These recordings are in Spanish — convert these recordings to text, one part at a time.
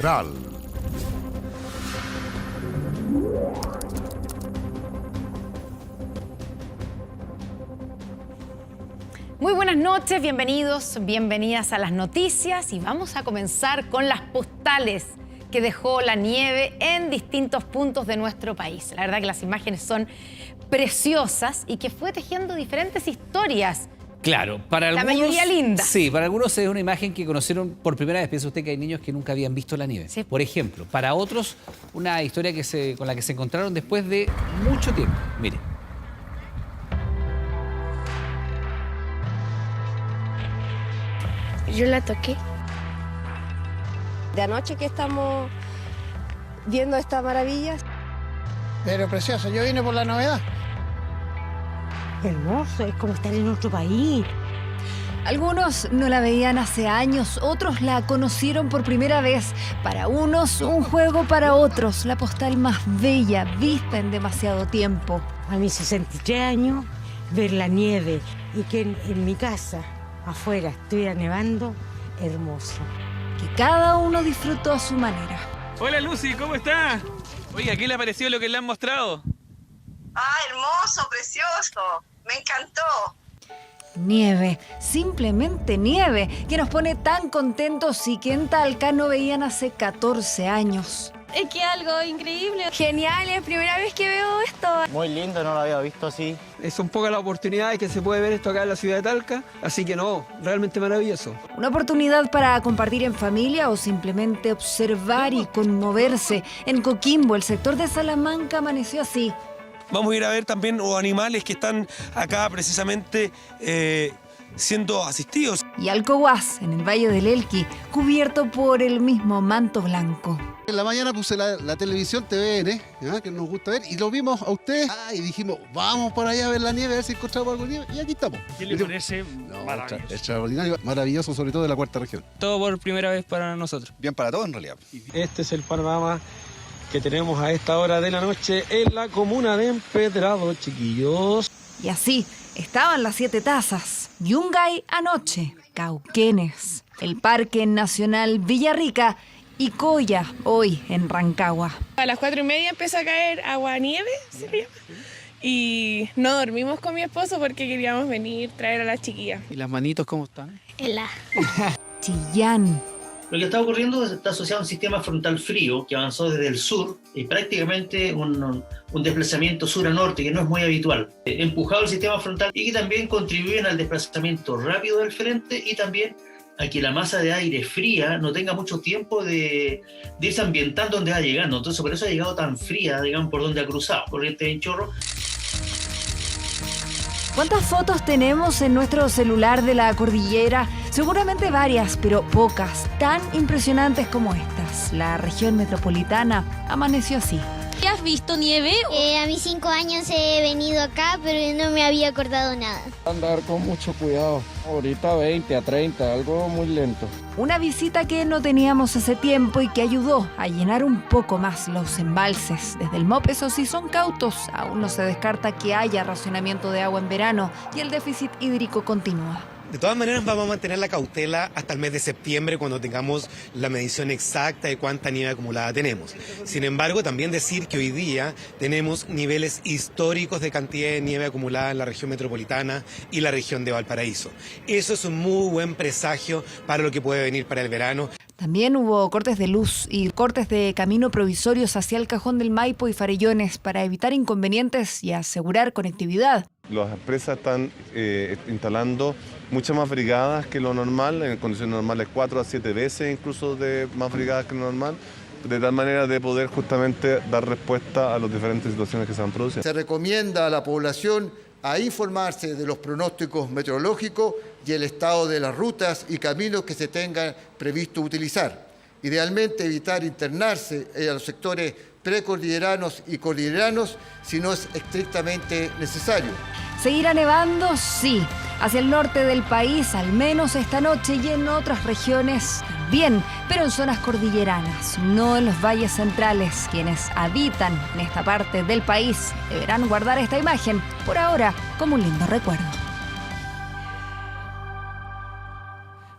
Central. Muy buenas noches, bienvenidos, bienvenidas a las noticias y vamos a comenzar con las postales que dejó la nieve en distintos puntos de nuestro país. La verdad que las imágenes son preciosas y que fue tejiendo diferentes historias. Claro, para algunos... La mayoría linda. Sí, para algunos es una imagen que conocieron por primera vez. Piensa usted que hay niños que nunca habían visto la nieve. Sí. Por ejemplo, para otros, una historia con la que se encontraron después de mucho tiempo. Mire. Yo la toqué. De anoche que estamos viendo estas maravillas. Pero precioso, yo vine por la novedad. Hermoso, es como estar en otro país. Algunos no la veían hace años, otros la conocieron por primera vez. Para unos, un juego, para otros, la postal más bella vista en demasiado tiempo. A mis 63 años, ver la nieve y que en mi casa, afuera, estuviera nevando, hermoso. Que cada uno disfrutó a su manera. Hola Lucy, ¿cómo está? Oiga, ¿qué le ha parecido lo que le han mostrado? ¡Ah, hermoso, precioso! ¡Me encantó! Nieve, simplemente nieve, que nos pone tan contentos y que en Talca no veían hace 14 años. Es que algo increíble. Genial, es la primera vez que veo esto. Muy lindo, no lo había visto así. Son pocas las oportunidades que se puede ver esto acá en la ciudad de Talca, así que no, realmente maravilloso. Una oportunidad para compartir en familia o simplemente observar y conmoverse. En Coquimbo, el sector de Salamanca, amaneció así. Vamos a ir a ver también los animales que están acá precisamente siendo asistidos. Y Alcohuas, en el Valle del Elqui, cubierto por el mismo manto blanco. En la mañana puse la televisión TVN, que nos gusta ver, y lo vimos a ustedes. Y dijimos, vamos por allá a ver la nieve, a ver si encontramos algo de nieve. Y aquí estamos. ¿Qué le parece? Maravilloso. Extraordinario, maravilloso, sobre todo de la cuarta región. Todo por primera vez para nosotros. Bien para todos, en realidad. Este es el panorama que tenemos a esta hora de la noche en la comuna de Empedrado, chiquillos. Y así estaban las 7 tazas. Yungay anoche, Cauquenes, el Parque Nacional Villarrica y Coya hoy en Rancagua. A las 4:30 empezó a caer agua-nieve, se llama. Y no dormimos con mi esposo porque queríamos venir, traer a las chiquillas. ¿Y las manitos cómo están? Chillán. Lo que está ocurriendo está asociado a un sistema frontal frío que avanzó desde el sur y prácticamente un desplazamiento sur a norte que no es muy habitual. Empujado el sistema frontal y que también contribuyen al desplazamiento rápido del frente y también a que la masa de aire fría no tenga mucho tiempo de irse ambientando donde va llegando. Entonces por eso ha llegado tan fría, digamos, por donde ha cruzado, corriente en chorro. ¿Cuántas fotos tenemos en nuestro celular de la cordillera? Seguramente varias, pero pocas, tan impresionantes como estas. La región metropolitana amaneció así. ¿Has visto nieve? A mis 5 años he venido acá, pero no me había acordado nada. Andar con mucho cuidado. Ahorita 20 a 30, algo muy lento. Una visita que no teníamos hace tiempo y que ayudó a llenar un poco más los embalses. Desde el MOP, eso sí, son cautos. Aún no se descarta que haya racionamiento de agua en verano y el déficit hídrico continúa. De todas maneras vamos a mantener la cautela hasta el mes de septiembre cuando tengamos la medición exacta de cuánta nieve acumulada tenemos. Sin embargo, también decir que hoy día tenemos niveles históricos de cantidad de nieve acumulada en la región metropolitana y la región de Valparaíso. Eso es un muy buen presagio para lo que puede venir para el verano. También hubo cortes de luz y cortes de camino provisorios hacia el Cajón del Maipo y Farellones para evitar inconvenientes y asegurar conectividad. Las empresas están instalando muchas más brigadas que lo normal, en condiciones normales 4 a 7 veces incluso de más brigadas que lo normal, de tal manera de poder justamente dar respuesta a las diferentes situaciones que se van produciendo. Se recomienda a la población a informarse de los pronósticos meteorológicos y el estado de las rutas y caminos que se tengan previsto utilizar. Idealmente evitar internarse a los sectores precordilleranos y cordilleranos si no es estrictamente necesario. ¿Seguirá nevando? Sí. Hacia el norte del país, al menos esta noche, y en otras regiones también, pero en zonas cordilleranas, no en los valles centrales. Quienes habitan en esta parte del país deberán guardar esta imagen, por ahora, como un lindo recuerdo.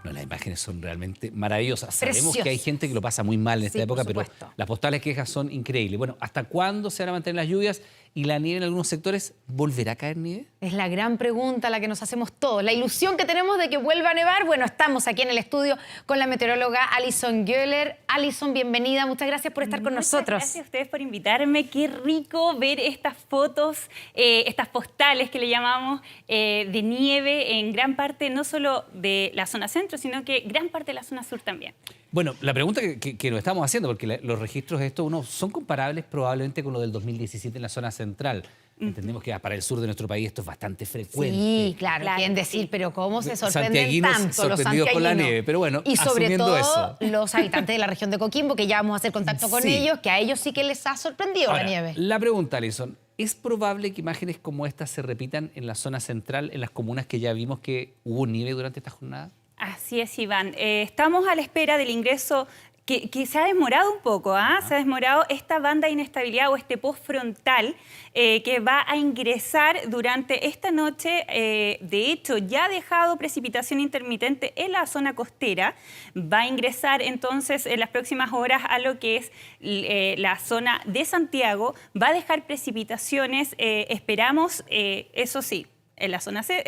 No, la imágenes son realmente maravillosas. Sabemos Precioso. que hay gente que lo pasa muy mal en esta Sí, época, por pero supuesto. las postales que dejas son increíbles. Bueno, ¿hasta cuándo se van a mantener las lluvias y la nieve en algunos sectores? ¿Volverá a caer nieve? Es la gran pregunta la que nos hacemos todos. La ilusión que tenemos de que vuelva a nevar. Bueno, estamos aquí en el estudio con la meteoróloga Alison Göhler. Alison, bienvenida. Muchas gracias por estar con nosotros. Gracias a ustedes por invitarme. Qué rico ver estas fotos, estas postales que le llamamos de nieve en gran parte, no solo de la zona centro, sino que gran parte de la zona sur también. Bueno, la pregunta que nos estamos haciendo, porque los registros de esto son comparables probablemente con lo del 2017 en la zona central. Entendemos que para el sur de nuestro país esto es bastante frecuente. Sí, claro, quieren decir, pero ¿cómo se sorprenden Santiaguinos tanto los sorprendidos santiaguinos? con la nieve, pero bueno, y sobre asumiendo todo eso. los habitantes de la región de Coquimbo, que ya vamos a hacer contacto con Sí. ellos, que a ellos sí que les ha sorprendido Ahora, la nieve. la pregunta, Alison, ¿es probable que imágenes como estas se repitan en la zona central, en las comunas que ya vimos que hubo nieve durante esta jornada? Así es, Iván. Estamos a la espera del ingreso que se ha demorado un poco, se ha demorado esta banda de inestabilidad o este postfrontal que va a ingresar durante esta noche. De hecho, ya ha dejado precipitación intermitente en la zona costera. Va a ingresar entonces en las próximas horas a lo que es la zona de Santiago. Va a dejar precipitaciones, esperamos, eso sí, en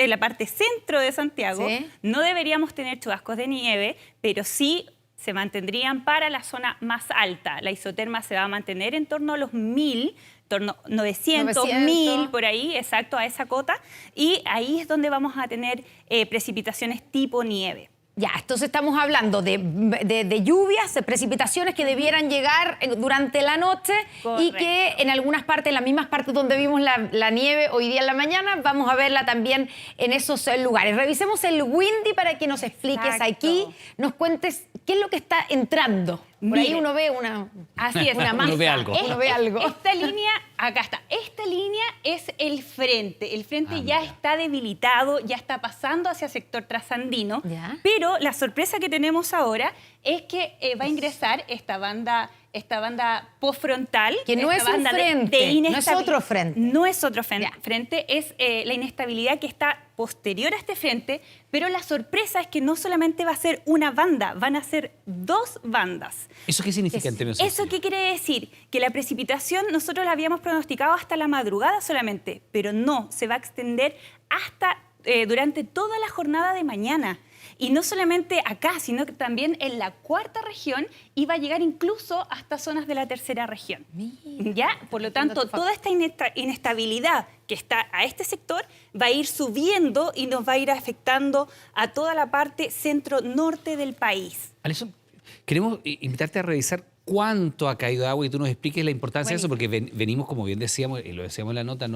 la parte centro de Santiago. ¿Sí? No deberíamos tener chubascos de nieve, pero sí se mantendrían para la zona más alta. La isoterma se va a mantener en torno a los 1000, 900, 1000, por ahí, exacto, a esa cota. Y ahí es donde vamos a tener precipitaciones tipo nieve. Ya, entonces estamos hablando de lluvias, de precipitaciones que debieran llegar durante la noche. Correcto. Y que en algunas partes, en las mismas partes donde vimos la nieve hoy día en la mañana, vamos a verla también en esos lugares. Revisemos el Windy para que nos expliques aquí, nos cuentes qué es lo que está entrando. Por ahí uno ve una masa. Uno ve algo. Uno ve algo. Esta línea, acá está. Esta línea es el frente. El frente ya está debilitado, ya está pasando hacia sector trasandino. ¿Ya? Pero la sorpresa que tenemos ahora es que va a ingresar esta banda postfrontal. Que no es un frente, no es otro frente. No es otro frente, es la inestabilidad que está posterior a este frente, pero la sorpresa es que no solamente va a ser una banda, van a ser dos bandas. ¿Eso qué significa en términos ¿Eso qué quiere decir? Que la precipitación nosotros la habíamos pronosticado hasta la madrugada solamente, pero no, se va a extender hasta durante toda la jornada de mañana. Y no solamente acá, sino que también en la cuarta región y va a llegar incluso hasta zonas de la tercera región. ¿Ya? Por lo tanto, toda esta inestabilidad que está a este sector va a ir subiendo y nos va a ir afectando a toda la parte centro-norte del país. Alison, queremos invitarte a revisar cuánto ha caído de agua y tú nos expliques la importancia de eso, porque venimos, como bien decíamos, y lo decíamos en la nota,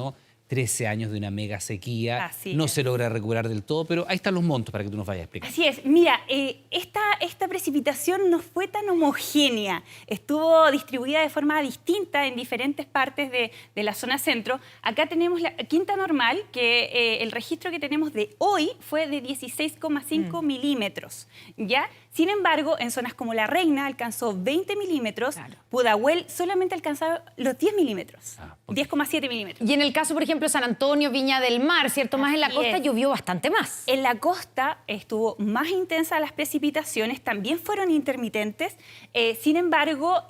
13 años de una mega sequía, no se logra recuperar del todo, pero ahí están los montos para que tú nos vayas a explicar. Así es. Mira, esta precipitación no fue tan homogénea. Estuvo distribuida de forma distinta en diferentes partes de la zona centro. Acá tenemos la quinta normal, que el registro que tenemos de hoy fue de 16,5 milímetros. ¿Ya? Sin embargo, en zonas como La Reina alcanzó 20 milímetros, Pudahuel solamente alcanzó los 10 milímetros, 10,7 milímetros. Y en el caso, por ejemplo, San Antonio, Viña del Mar, ¿cierto? Más en la costa llovió bastante más. En la costa estuvo más intensa las precipitaciones, también fueron intermitentes. Sin embargo,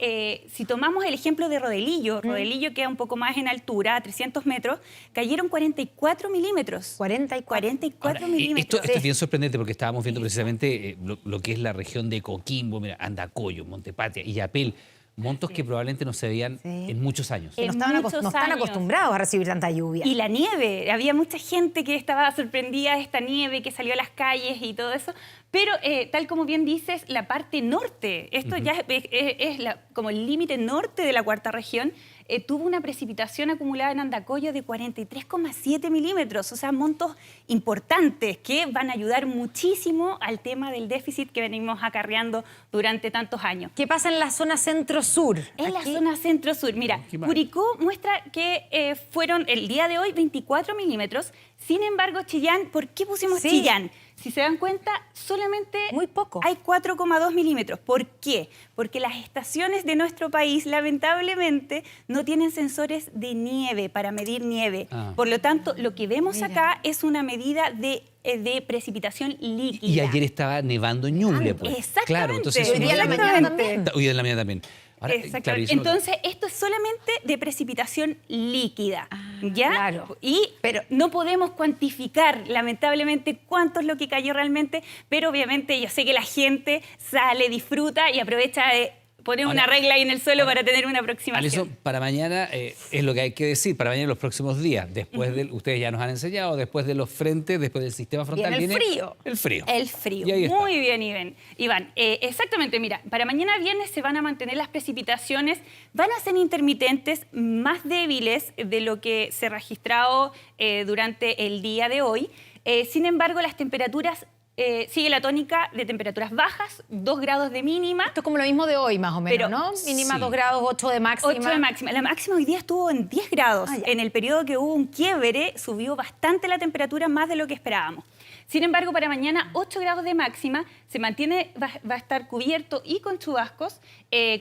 si tomamos el ejemplo de Rodelillo, Rodelillo queda un poco más en altura, a 300 metros, cayeron 44 milímetros. 44 milímetros. Esto es bien sorprendente porque estábamos viendo precisamente lo que es la región de Coquimbo, mira, Andacollo, Montepatria, Illapel, montos que probablemente no se veían en muchos años. No están acostumbrados a recibir tanta lluvia. Y la nieve, había mucha gente que estaba sorprendida de esta nieve, que salió a las calles y todo eso, pero tal como bien dices, la parte norte, esto ya es como el límite norte de la cuarta región, tuvo una precipitación acumulada en Andacollo de 43,7 milímetros, o sea, montos importantes que van a ayudar muchísimo al tema del déficit que venimos acarreando durante tantos años. ¿Qué pasa en la zona centro-sur? En la zona centro-sur, mira, Curicó muestra que fueron el día de hoy 24 milímetros, sin embargo, Chillán, ¿por qué pusimos Chillán? Si se dan cuenta, solamente muy poco. Hay 4,2 milímetros. ¿Por qué? Porque las estaciones de nuestro país, lamentablemente, no tienen sensores de nieve para medir nieve. Por lo tanto, lo que vemos acá es una medida de precipitación líquida. Y ayer estaba nevando en Ñuble, pues. Exactamente. Claro, entonces, hoy día en la mañana también. Hoy en la mañana también. Ahora, exactamente. Claro, entonces, esto es solamente de precipitación líquida, ¿ya? Claro. Pero no podemos cuantificar, lamentablemente, cuánto es lo que cayó realmente, pero obviamente yo sé que la gente sale, disfruta y aprovecha de poner una regla ahí en el suelo para tener una aproximación. Alison, para mañana es lo que hay que decir, para mañana los próximos días, después ustedes ya nos han enseñado, después de los frentes, después del sistema frontal, viene el frío. El frío. El frío. Muy bien, Iván. Exactamente, mira, para mañana viernes se van a mantener las precipitaciones, van a ser intermitentes, más débiles de lo que se ha registrado durante el día de hoy. Sin embargo, las temperaturas sigue la tónica de temperaturas bajas, 2 grados de mínima. Esto es como lo mismo de hoy, más o menos, ¿no? Mínima 2 grados, 8 de máxima. 8 de máxima. La máxima hoy día estuvo en 10 grados. En el periodo que hubo un quiebre, subió bastante la temperatura, más de lo que esperábamos. Sin embargo, para mañana, 8 grados de máxima, se mantiene, va a estar cubierto y con chubascos,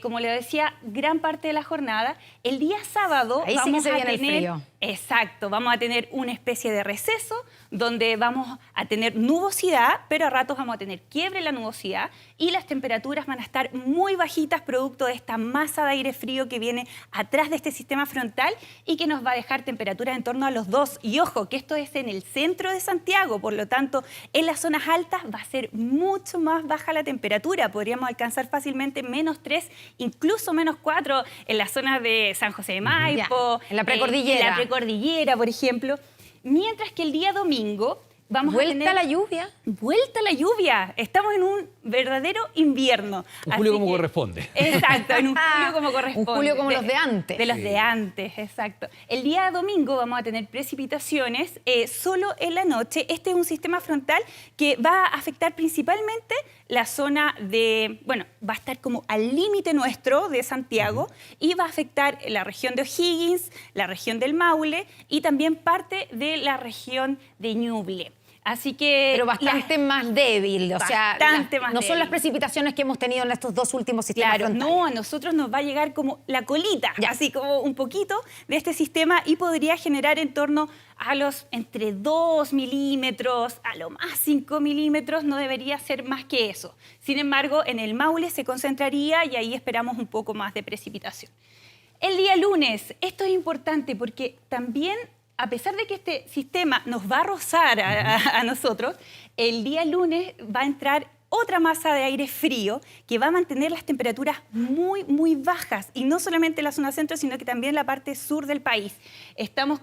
como le decía, gran parte de la jornada. El día sábado ahí vamos sí que se a viene tener... el frío. Exacto, vamos a tener una especie de receso donde vamos a tener nubosidad, pero a ratos vamos a tener quiebre en la nubosidad y las temperaturas van a estar muy bajitas producto de esta masa de aire frío que viene atrás de este sistema frontal y que nos va a dejar temperaturas en torno a los 2. Y ojo, que esto es en el centro de Santiago, por lo tanto, en las zonas altas va a ser mucho más baja la temperatura. Podríamos alcanzar fácilmente -3, incluso -4 en las zonas de San José de Maipo, en la precordillera. Cordillera, por ejemplo, mientras que el día domingo vamos a tener... ¿Vuelta a la lluvia? Vuelta a la lluvia. Estamos en un verdadero invierno. Un julio como corresponde. Exacto, en un julio como corresponde. Un julio como los de antes. De los de antes, exacto. El día domingo vamos a tener precipitaciones solo en la noche. Este es un sistema frontal que va a afectar principalmente la zona de... Bueno, va a estar como al límite nuestro de Santiago y va a afectar la región de O'Higgins, la región del Maule y también parte de la región de Ñuble. Así que... Pero bastante más débil, o sea, no son las precipitaciones que hemos tenido en estos 2 últimos sistemas frontales. No, a nosotros nos va a llegar como la colita, así como un poquito de este sistema y podría generar en torno a los entre 2 milímetros, a lo más 5 milímetros, no debería ser más que eso. Sin embargo, en el Maule se concentraría y ahí esperamos un poco más de precipitación. El día lunes, esto es importante porque también... A pesar de que este sistema nos va a rozar a nosotros, el día lunes va a entrar otra masa de aire frío que va a mantener las temperaturas muy, muy bajas. Y no solamente en la zona centro, sino que también en la parte sur del país. Estamos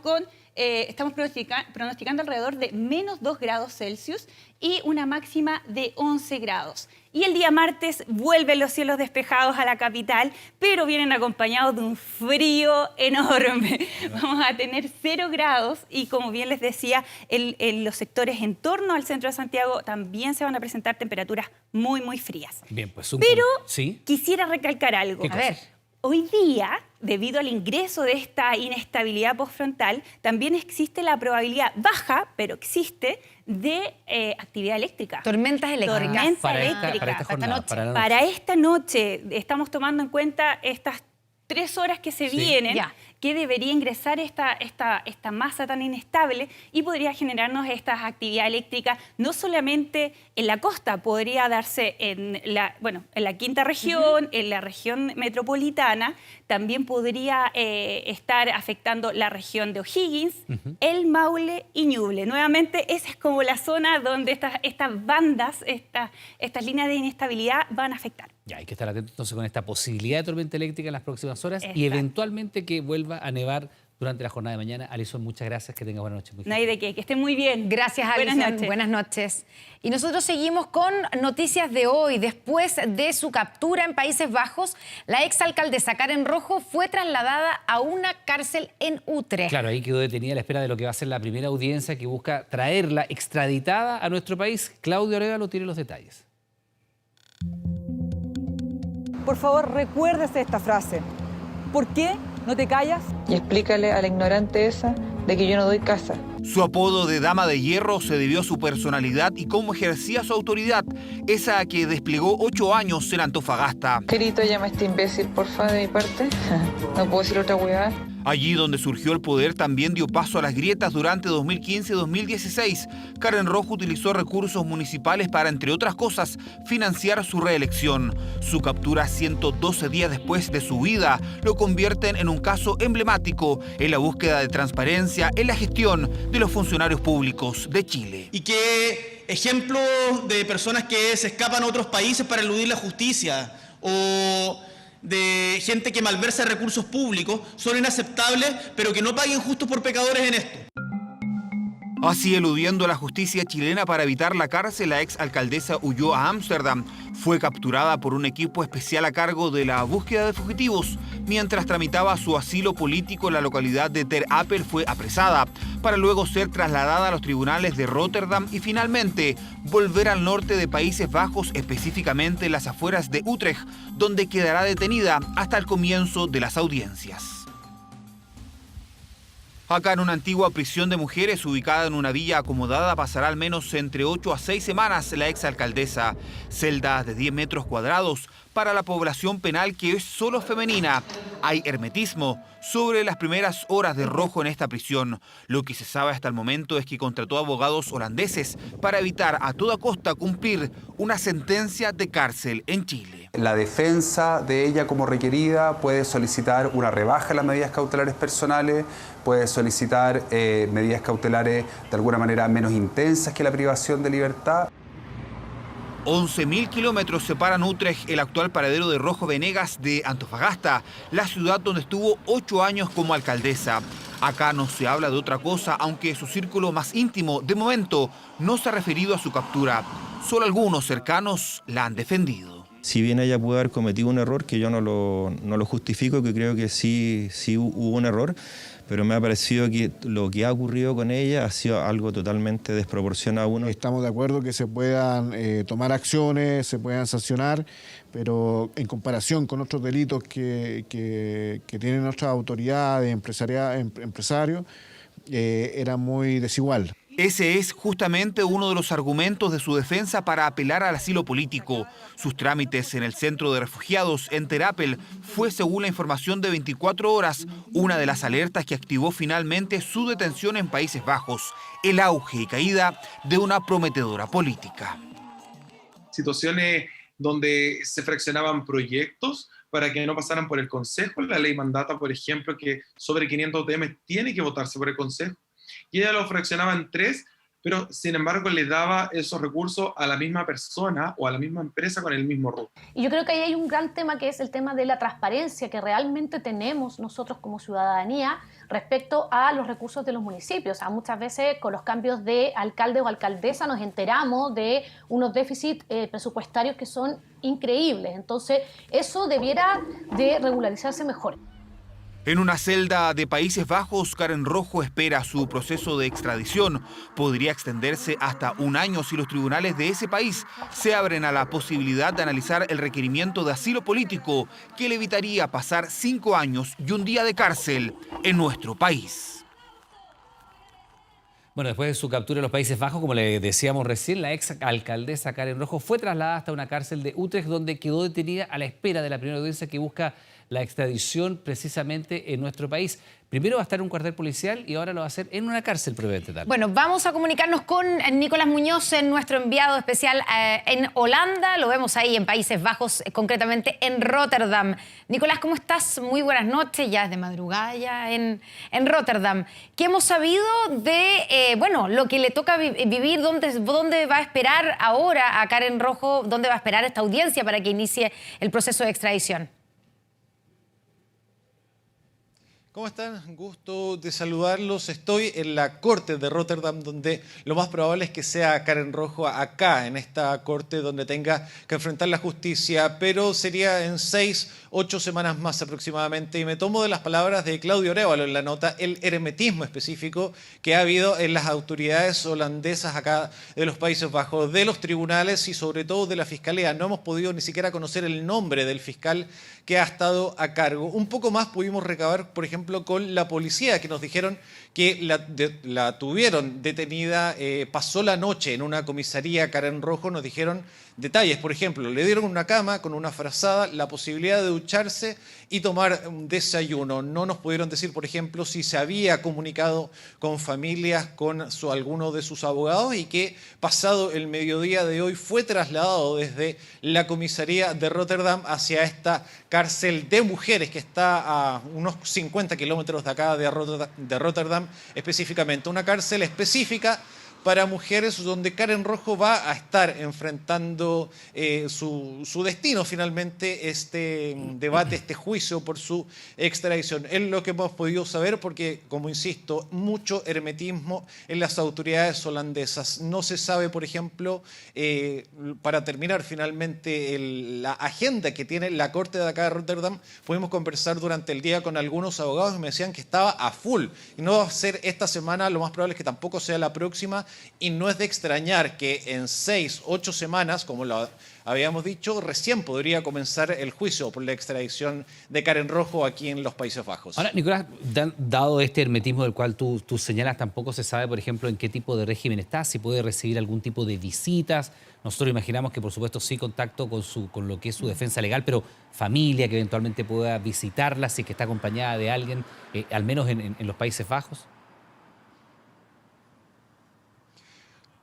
pronosticando alrededor de -2 grados Celsius y una máxima de 11 grados. Y el día martes vuelven los cielos despejados a la capital, pero vienen acompañados de un frío enorme. Vamos a tener 0 grados y, como bien les decía, en los sectores en torno al centro de Santiago también se van a presentar temperaturas muy, muy frías. Bien, pues ¿Sí? Quisiera recalcar algo. A ver. Hoy día, debido al ingreso de esta inestabilidad postfrontal, también existe la probabilidad baja, pero existe, de actividad eléctrica. Tormentas eléctricas. Para esta noche estamos tomando en cuenta estas 3 horas que se vienen, que debería ingresar esta masa tan inestable y podría generarnos esta actividad eléctrica no solamente en la costa, podría darse en la quinta región, en la región metropolitana, también podría estar afectando la región de O'Higgins, el Maule y Ñuble. Nuevamente, esa es como la zona donde estas bandas, estas líneas de inestabilidad van a afectar. Ya, hay que estar atentos entonces con esta posibilidad de tormenta eléctrica en las próximas horas y eventualmente que vuelva a nevar durante la jornada de mañana. Alison, muchas gracias, que tenga buena noche. No hay de qué, que estén muy bien. Gracias, Alison. Buenas noches. Y nosotros seguimos con noticias de hoy. Después de su captura en Países Bajos, la exalcaldesa Karen Rojo fue trasladada a una cárcel en Utrecht. Claro, ahí quedó detenida a la espera de lo que va a ser la primera audiencia que busca traerla extraditada a nuestro país. Claudio Arévalo tiene los detalles. Por favor, recuérdese esta frase. ¿Por qué no te callas? Y explícale a la ignorante esa de que yo no doy casa. Su apodo de Dama de Hierro se debió a su personalidad y cómo ejercía su autoridad, esa que desplegó 8 años en Antofagasta. Querido, llama a este imbécil, porfa, de mi parte. No puedo decir otra hueá. Allí donde surgió el poder también dio paso a las grietas durante 2015-2016. Karen Rojo utilizó recursos municipales para, entre otras cosas, financiar su reelección. Su captura 112 días después de su huida lo convierten en un caso emblemático en la búsqueda de transparencia en la gestión de los funcionarios públicos de Chile. Y que ejemplos de personas que se escapan a otros países para eludir la justicia o de gente que malversa recursos públicos son inaceptables, pero que no paguen justos por pecadores en esto. Así, eludiendo la justicia chilena para evitar la cárcel, la exalcaldesa huyó a Ámsterdam. Fue capturada por un equipo especial a cargo de la búsqueda de fugitivos. Mientras tramitaba su asilo político en la localidad de Ter Apel, fue apresada, para luego ser trasladada a los tribunales de Rotterdam y finalmente volver al norte de Países Bajos, específicamente en las afueras de Utrecht, donde quedará detenida hasta el comienzo de las audiencias. Acá en una antigua prisión de mujeres ubicada en una villa acomodada pasará al menos entre 8 a 6 semanas la exalcaldesa. Celdas de 10 metros cuadrados para la población penal que es solo femenina. Hay hermetismo sobre las primeras horas de Rojo en esta prisión. Lo que se sabe hasta el momento es que contrató abogados holandeses para evitar a toda costa cumplir una sentencia de cárcel en Chile. La defensa de ella como requerida puede solicitar una rebaja en las medidas cautelares personales, puede solicitar medidas cautelares de alguna manera menos intensas que la privación de libertad. 11.000 kilómetros separan Utrecht, el actual paradero de Rojo Venegas, de Antofagasta, la ciudad donde estuvo 8 años como alcaldesa. Acá no se habla de otra cosa, aunque su círculo más íntimo, de momento, no se ha referido a su captura. Solo algunos cercanos la han defendido. Si bien ella pudo haber cometido un error, que yo no lo justifico, que creo que sí hubo un error, pero me ha parecido que lo que ha ocurrido con ella ha sido algo totalmente desproporcionado. Estamos de acuerdo que se puedan tomar acciones, se puedan sancionar, pero en comparación con otros delitos que tienen otras autoridades, empresarios, era muy desigual. Ese es justamente uno de los argumentos de su defensa para apelar al asilo político. Sus trámites en el centro de refugiados en Ter Apel fue, según la información de 24 horas, una de las alertas que activó finalmente su detención en Países Bajos, el auge y caída de una prometedora política. Situaciones donde se fraccionaban proyectos para que no pasaran por el Consejo. La ley mandata, por ejemplo, que sobre 500 UTM tiene que votarse por el Consejo. Y ella lo fraccionaba en 3, pero sin embargo le daba esos recursos a la misma persona o a la misma empresa con el mismo rubro. Y yo creo que ahí hay un gran tema que es el tema de la transparencia que realmente tenemos nosotros como ciudadanía respecto a los recursos de los municipios. O sea, muchas veces con los cambios de alcalde o alcaldesa nos enteramos de unos déficits presupuestarios que son increíbles. Entonces, eso debiera de regularizarse mejor. En una celda de Países Bajos, Karen Rojo espera su proceso de extradición. Podría extenderse hasta 1 año si los tribunales de ese país se abren a la posibilidad de analizar el requerimiento de asilo político, que le evitaría pasar 5 años y 1 día de cárcel en nuestro país. Bueno, después de su captura en los Países Bajos, como le decíamos recién, la ex alcaldesa Karen Rojo fue trasladada hasta una cárcel de Utrecht, donde quedó detenida a la espera de la primera audiencia que busca la extradición precisamente en nuestro país. Primero va a estar en un cuartel policial y ahora lo va a hacer en una cárcel previamente tal. Bueno, vamos a comunicarnos con Nicolás Muñoz, nuestro enviado especial en Holanda. Lo vemos ahí en Países Bajos, concretamente en Rotterdam. Nicolás, ¿cómo estás? Muy buenas noches, ya es de madrugada ya en Rotterdam. ¿Qué hemos sabido de lo que le toca vivir? ¿Dónde va a esperar ahora a Karen Rojo? ¿Dónde va a esperar esta audiencia para que inicie el proceso de extradición? ¿Cómo están? Gusto de saludarlos. Estoy en la corte de Rotterdam, donde lo más probable es que sea Karen Rojo acá, en esta corte donde tenga que enfrentar la justicia, pero sería en 6-8 semanas más aproximadamente. Y me tomo de las palabras de Claudio Arévalo en la nota, el hermetismo específico que ha habido en las autoridades holandesas acá de los Países Bajos, de los tribunales y sobre todo de la fiscalía. No hemos podido ni siquiera conocer el nombre del fiscal que ha estado a cargo. Un poco más pudimos recabar, por ejemplo, ejemplo, con la policía, que nos dijeron que la tuvieron detenida, pasó la noche en una comisaría Karen Rojo, nos dijeron detalles, por ejemplo, le dieron una cama con una frazada, la posibilidad de ducharse y tomar un desayuno. No nos pudieron decir, por ejemplo, si se había comunicado con familias, con alguno de sus abogados, y que pasado el mediodía de hoy fue trasladado desde la comisaría de Rotterdam hacia esta cárcel de mujeres que está a unos 50 kilómetros de acá de Rotterdam, específicamente. Una cárcel específica para mujeres donde Karen Rojo va a estar enfrentando su destino finalmente, este debate, este juicio por su extradición. Es lo que hemos podido saber porque, como insisto, mucho hermetismo en las autoridades holandesas. No se sabe, por ejemplo, para terminar finalmente la agenda que tiene la Corte de acá de Rotterdam. Pudimos conversar durante el día con algunos abogados y me decían que estaba a full. Y no va a ser esta semana, lo más probable es que tampoco sea la próxima. Y no es de extrañar que en 6, 8 semanas, como lo habíamos dicho, recién podría comenzar el juicio por la extradición de Karen Rojo aquí en los Países Bajos. Ahora, Nicolás, dado este hermetismo del cual tú señalas, tampoco se sabe, por ejemplo, en qué tipo de régimen está, si puede recibir algún tipo de visitas. Nosotros imaginamos que, por supuesto, sí contacto con lo que es su defensa legal, pero familia que eventualmente pueda visitarla, si es que está acompañada de alguien, al menos en los Países Bajos.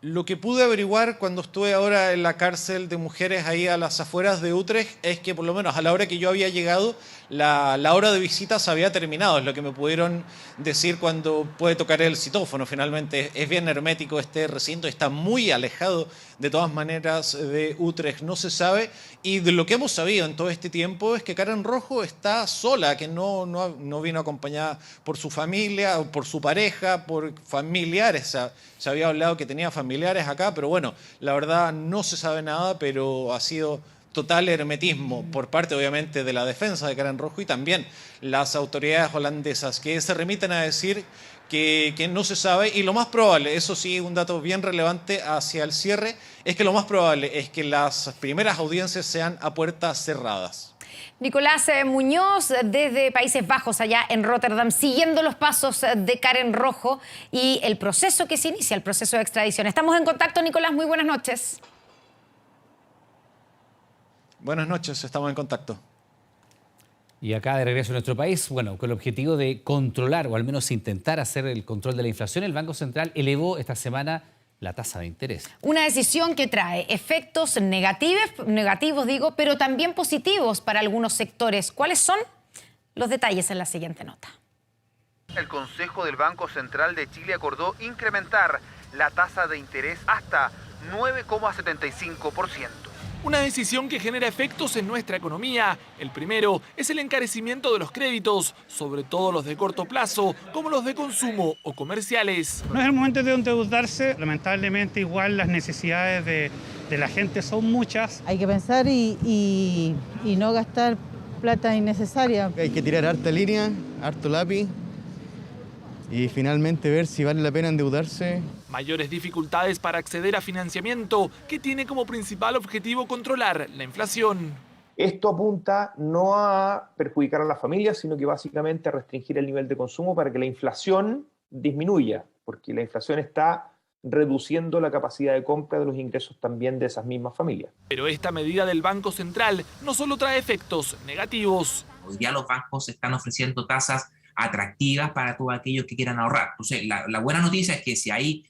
Lo que pude averiguar cuando estuve ahora en la cárcel de mujeres ahí a las afueras de Utrecht es que por lo menos a la hora que yo había llegado, la hora de visitas había terminado. Es lo que me pudieron decir cuando pude tocar el citófono. Finalmente es bien hermético este recinto, está muy alejado de todas maneras de Utrecht. No se sabe, y de lo que hemos sabido en todo este tiempo es que Karen Rojo está sola, que no vino acompañada por su familia, por su pareja, por familiares. Se había hablado que tenía familiares acá, pero bueno, la verdad no se sabe nada, pero ha sido total hermetismo por parte, obviamente, de la defensa de Karen Rojo y también las autoridades holandesas, que se remiten a decir que no se sabe, y lo más probable, eso sí, un dato bien relevante hacia el cierre, es que lo más probable es que las primeras audiencias sean a puertas cerradas. Nicolás Muñoz, desde Países Bajos, allá en Rotterdam, siguiendo los pasos de Karen Rojo y el proceso que se inicia, el proceso de extradición. Estamos en contacto, Nicolás, muy buenas noches. Buenas noches, estamos en contacto. Y acá de regreso a nuestro país, bueno, con el objetivo de controlar o al menos intentar hacer el control de la inflación, el Banco Central elevó esta semana la tasa de interés. Una decisión que trae efectos negativos, pero también positivos para algunos sectores. ¿Cuáles son? Los detalles en la siguiente nota. El Consejo del Banco Central de Chile acordó incrementar la tasa de interés hasta 9,75%. Una decisión que genera efectos en nuestra economía. El primero es el encarecimiento de los créditos, sobre todo los de corto plazo, como los de consumo o comerciales. No es el momento de endeudarse. Lamentablemente, igual las necesidades de la gente son muchas. Hay que pensar y no gastar plata innecesaria. Hay que tirar harta línea, harto lápiz y finalmente ver si vale la pena endeudarse. Mayores dificultades para acceder a financiamiento, que tiene como principal objetivo controlar la inflación. Esto apunta no a perjudicar a las familias, sino que básicamente a restringir el nivel de consumo para que la inflación disminuya, porque la inflación está reduciendo la capacidad de compra de los ingresos también de esas mismas familias. Pero esta medida del Banco Central no solo trae efectos negativos. Hoy día los bancos están ofreciendo tasas atractivas para todos aquellos que quieran ahorrar. Entonces, la buena noticia es que si hay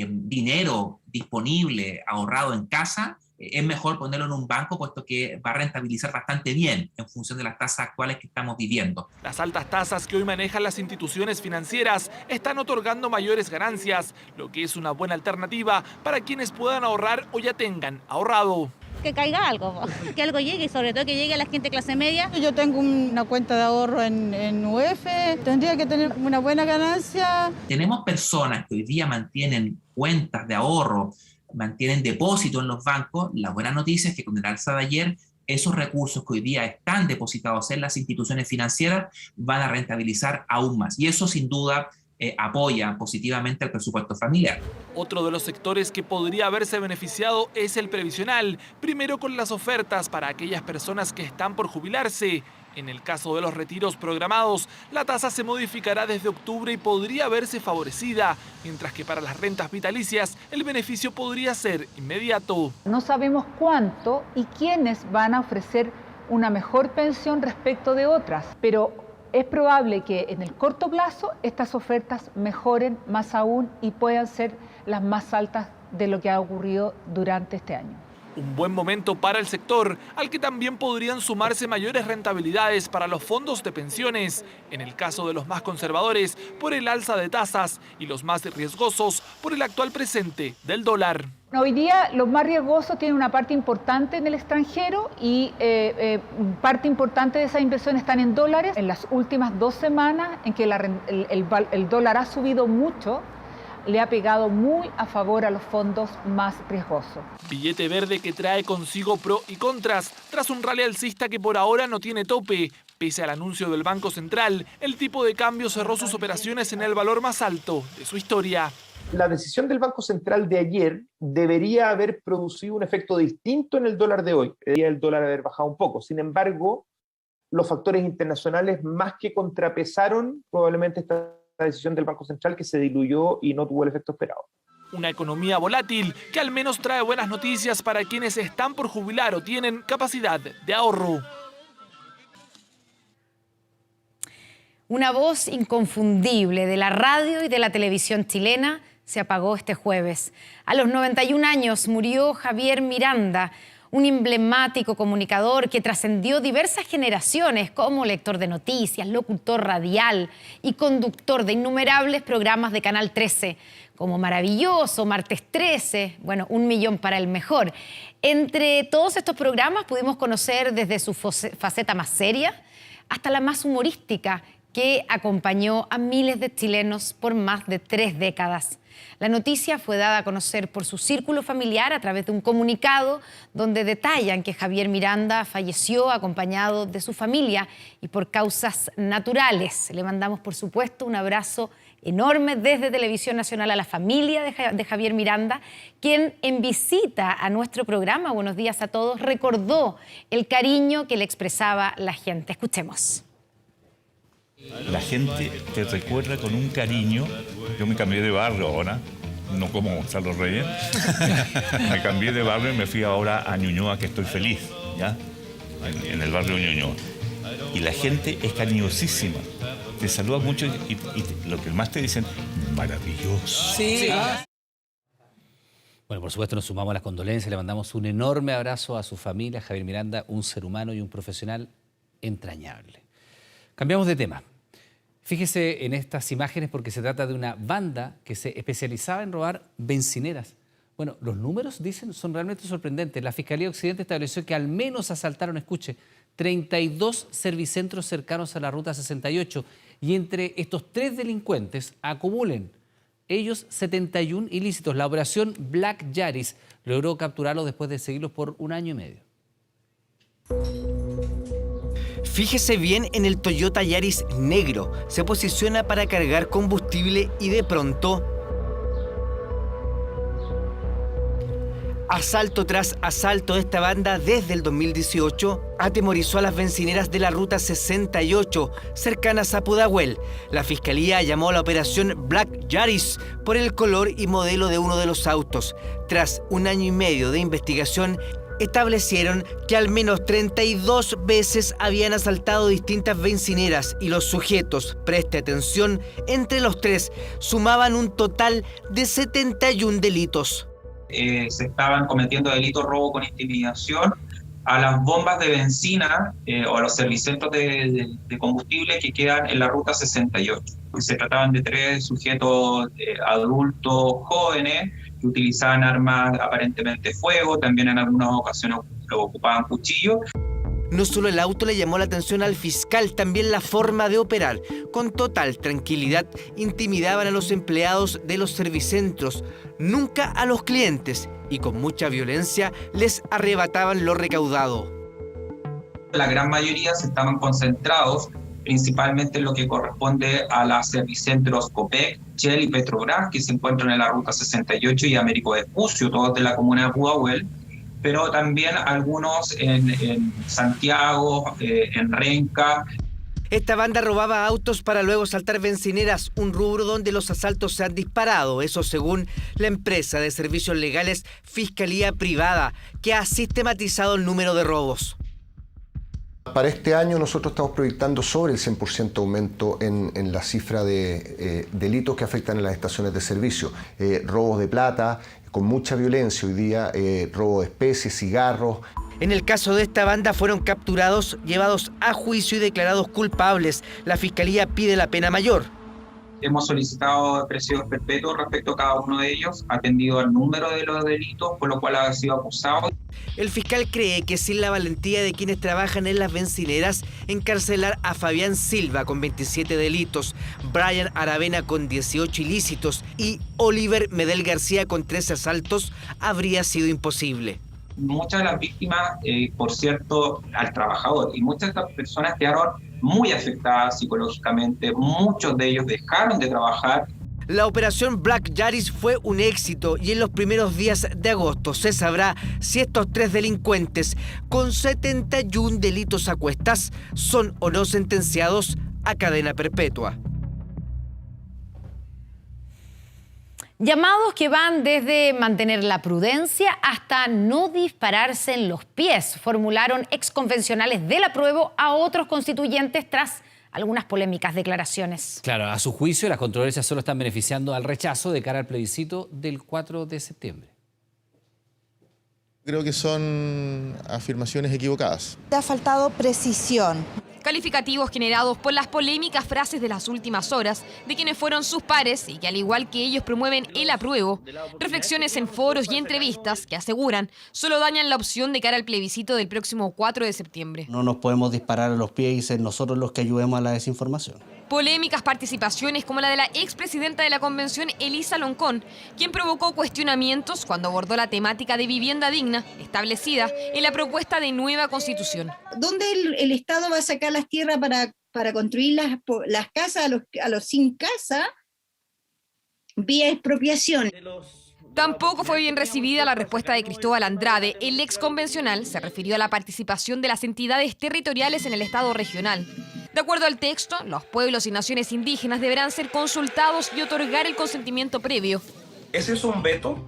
dinero disponible ahorrado en casa, es mejor ponerlo en un banco, puesto que va a rentabilizar bastante bien en función de las tasas actuales que estamos viviendo. Las altas tasas que hoy manejan las instituciones financieras están otorgando mayores ganancias, lo que es una buena alternativa para quienes puedan ahorrar o ya tengan ahorrado. Que caiga algo, que algo llegue y sobre todo que llegue a la gente de clase media. Yo tengo una cuenta de ahorro en UF, tendría que tener una buena ganancia. Tenemos personas que hoy día mantienen cuentas de ahorro, mantienen depósitos en los bancos. La buena noticia es que con el alza de ayer, esos recursos que hoy día están depositados en las instituciones financieras van a rentabilizar aún más. Y eso sin duda apoya positivamente al presupuesto familiar. Otro de los sectores que podría haberse beneficiado es el previsional, primero con las ofertas para aquellas personas que están por jubilarse En el caso de los retiros programados, la tasa se modificará desde octubre y podría verse favorecida, mientras que para las rentas vitalicias el beneficio podría ser inmediato. No sabemos cuánto y quiénes van a ofrecer una mejor pensión respecto de otras, pero es probable que en el corto plazo estas ofertas mejoren más aún y puedan ser las más altas de lo que ha ocurrido durante este año. Un buen momento para el sector, al que también podrían sumarse mayores rentabilidades para los fondos de pensiones, en el caso de los más conservadores por el alza de tasas y los más riesgosos por el actual presente del dólar. Hoy día los más riesgosos tienen una parte importante en el extranjero y parte importante de esas inversiones están en dólares. En las últimas 2 semanas en que el dólar ha subido mucho, le ha pegado muy a favor a los fondos más riesgosos. Billete verde que trae consigo pro y contras tras un rally alcista que por ahora no tiene tope. Pese al anuncio del Banco Central, el tipo de cambio cerró sus operaciones en el valor más alto de su historia. La decisión del Banco Central de ayer debería haber producido un efecto distinto en el dólar de hoy. Debería el dólar haber bajado un poco. Sin embargo, los factores internacionales más que contrapesaron probablemente esta decisión del Banco Central, que se diluyó y no tuvo el efecto esperado. Una economía volátil que al menos trae buenas noticias para quienes están por jubilar o tienen capacidad de ahorro. Una voz inconfundible de la radio y de la televisión chilena se apagó este jueves. A los 91 años murió Javier Miranda, un emblemático comunicador que trascendió diversas generaciones como lector de noticias, locutor radial y conductor de innumerables programas de Canal 13, como Maravilloso, Martes 13, bueno, 1 millón para el mejor. Entre todos estos programas pudimos conocer desde su faceta más seria hasta la más humorística, que acompañó a miles de chilenos por más de 3 décadas. La noticia fue dada a conocer por su círculo familiar a través de un comunicado donde detallan que Javier Miranda falleció acompañado de su familia y por causas naturales. Le mandamos, por supuesto, un abrazo enorme desde Televisión Nacional a la familia de Javier Miranda, quien en visita a nuestro programa, Buenos Días a Todos, recordó el cariño que le expresaba la gente. Escuchemos. La gente te recuerda con un cariño. Yo me cambié de barrio ahora, no como Gonzalo Reyes. Me cambié de barrio y me fui ahora a Ñuñoa, que estoy feliz, ¿ya? En el barrio Ñuñoa. Y la gente es cariñosísima. Te saluda mucho y lo que más te dicen, maravilloso. Sí. Bueno, por supuesto nos sumamos a las condolencias, le mandamos un enorme abrazo a su familia, Javier Miranda, un ser humano y un profesional entrañable. Cambiamos de tema. Fíjese en estas imágenes porque se trata de una banda que se especializaba en robar bencineras. Bueno, los números, dicen, son realmente sorprendentes. La Fiscalía de Occidente estableció que al menos asaltaron, escuche, 32 servicentros cercanos a la Ruta 68 y entre estos 3 delincuentes acumulen ellos 71 ilícitos. La operación Black Yaris logró capturarlos después de seguirlos por 1 año y medio. Fíjese bien en el Toyota Yaris negro. Se posiciona para cargar combustible y de pronto, asalto tras asalto, esta banda desde el 2018 atemorizó a las bencineras de la Ruta 68, cercanas a Pudahuel. La Fiscalía llamó a la operación Black Yaris por el color y modelo de uno de los autos. Tras 1 año y medio de investigación, establecieron que al menos 32 veces habían asaltado distintas bencineras y los sujetos, preste atención, entre los 3 sumaban un total de 71 delitos. Se estaban cometiendo delitos robo con intimidación a las bombas de benzina o a los servicentros de combustible que quedan en la Ruta 68. Se trataban de 3 sujetos adultos jóvenes que utilizaban armas aparentemente fuego, también en algunas ocasiones ocupaban cuchillos. No solo el auto le llamó la atención al fiscal, también la forma de operar. Con total tranquilidad intimidaban a los empleados de los servicentros, nunca a los clientes, y con mucha violencia les arrebataban lo recaudado. La gran mayoría se estaban concentrados principalmente en lo que corresponde a los servicentros Copec, Shell y Petrobras, que se encuentran en la Ruta 68 y Américo Vespucio, todos de la comuna de Pudahuel. pero también algunos en Santiago, en Renca. Esta banda robaba autos para luego saltar bencineras, un rubro donde los asaltos se han disparado, eso según la empresa de servicios legales Fiscalía Privada, que ha sistematizado el número de robos. Para este año nosotros estamos proyectando sobre el 100% aumento en la cifra de delitos que afectan a las estaciones de servicio. Robos de plata, con mucha violencia hoy día, robo de especies, cigarros. En el caso de esta banda fueron capturados, llevados a juicio y declarados culpables. La Fiscalía pide la pena mayor. Hemos solicitado prisión perpetua respecto a cada uno de ellos, atendido al número de los delitos por lo cual ha sido acusado. El fiscal cree que sin la valentía de quienes trabajan en las bencineras, encarcelar a Fabián Silva con 27 delitos, Brian Aravena con 18 ilícitos y Oliver Medel García con 13 asaltos habría sido imposible. Muchas de las víctimas, por cierto, al trabajador, y muchas de estas personas quedaron muy afectadas psicológicamente, muchos de ellos dejaron de trabajar. La operación Black Yaris fue un éxito y en los primeros días de agosto se sabrá si estos 3 delincuentes con 71 delitos a cuestas son o no sentenciados a cadena perpetua. Llamados que van desde mantener la prudencia hasta no dispararse en los pies, formularon exconvencionales del apruebo a otros constituyentes tras algunas polémicas declaraciones. Claro, a su juicio las controversias solo están beneficiando al rechazo de cara al plebiscito del 4 de septiembre. Creo que son afirmaciones equivocadas. Te ha faltado precisión. Calificativos generados por las polémicas frases de las últimas horas de quienes fueron sus pares y que al igual que ellos promueven el apruebo, reflexiones en foros y entrevistas que aseguran solo dañan la opción de cara al plebiscito del próximo 4 de septiembre. No nos podemos disparar a los pies y ser nosotros los que ayudemos a la desinformación. Polémicas participaciones como la de la expresidenta de la convención, Elisa Loncón, quien provocó cuestionamientos cuando abordó la temática de vivienda digna establecida en la propuesta de nueva constitución. ¿Dónde el Estado va a sacar las tierras para construir las casas a los sin casa vía expropiación? Tampoco fue bien recibida la respuesta de Cristóbal Andrade. El ex convencional se refirió a la participación de las entidades territoriales en el Estado regional. De acuerdo al texto, los pueblos y naciones indígenas deberán ser consultados y otorgar el consentimiento previo. ¿Ese es un veto?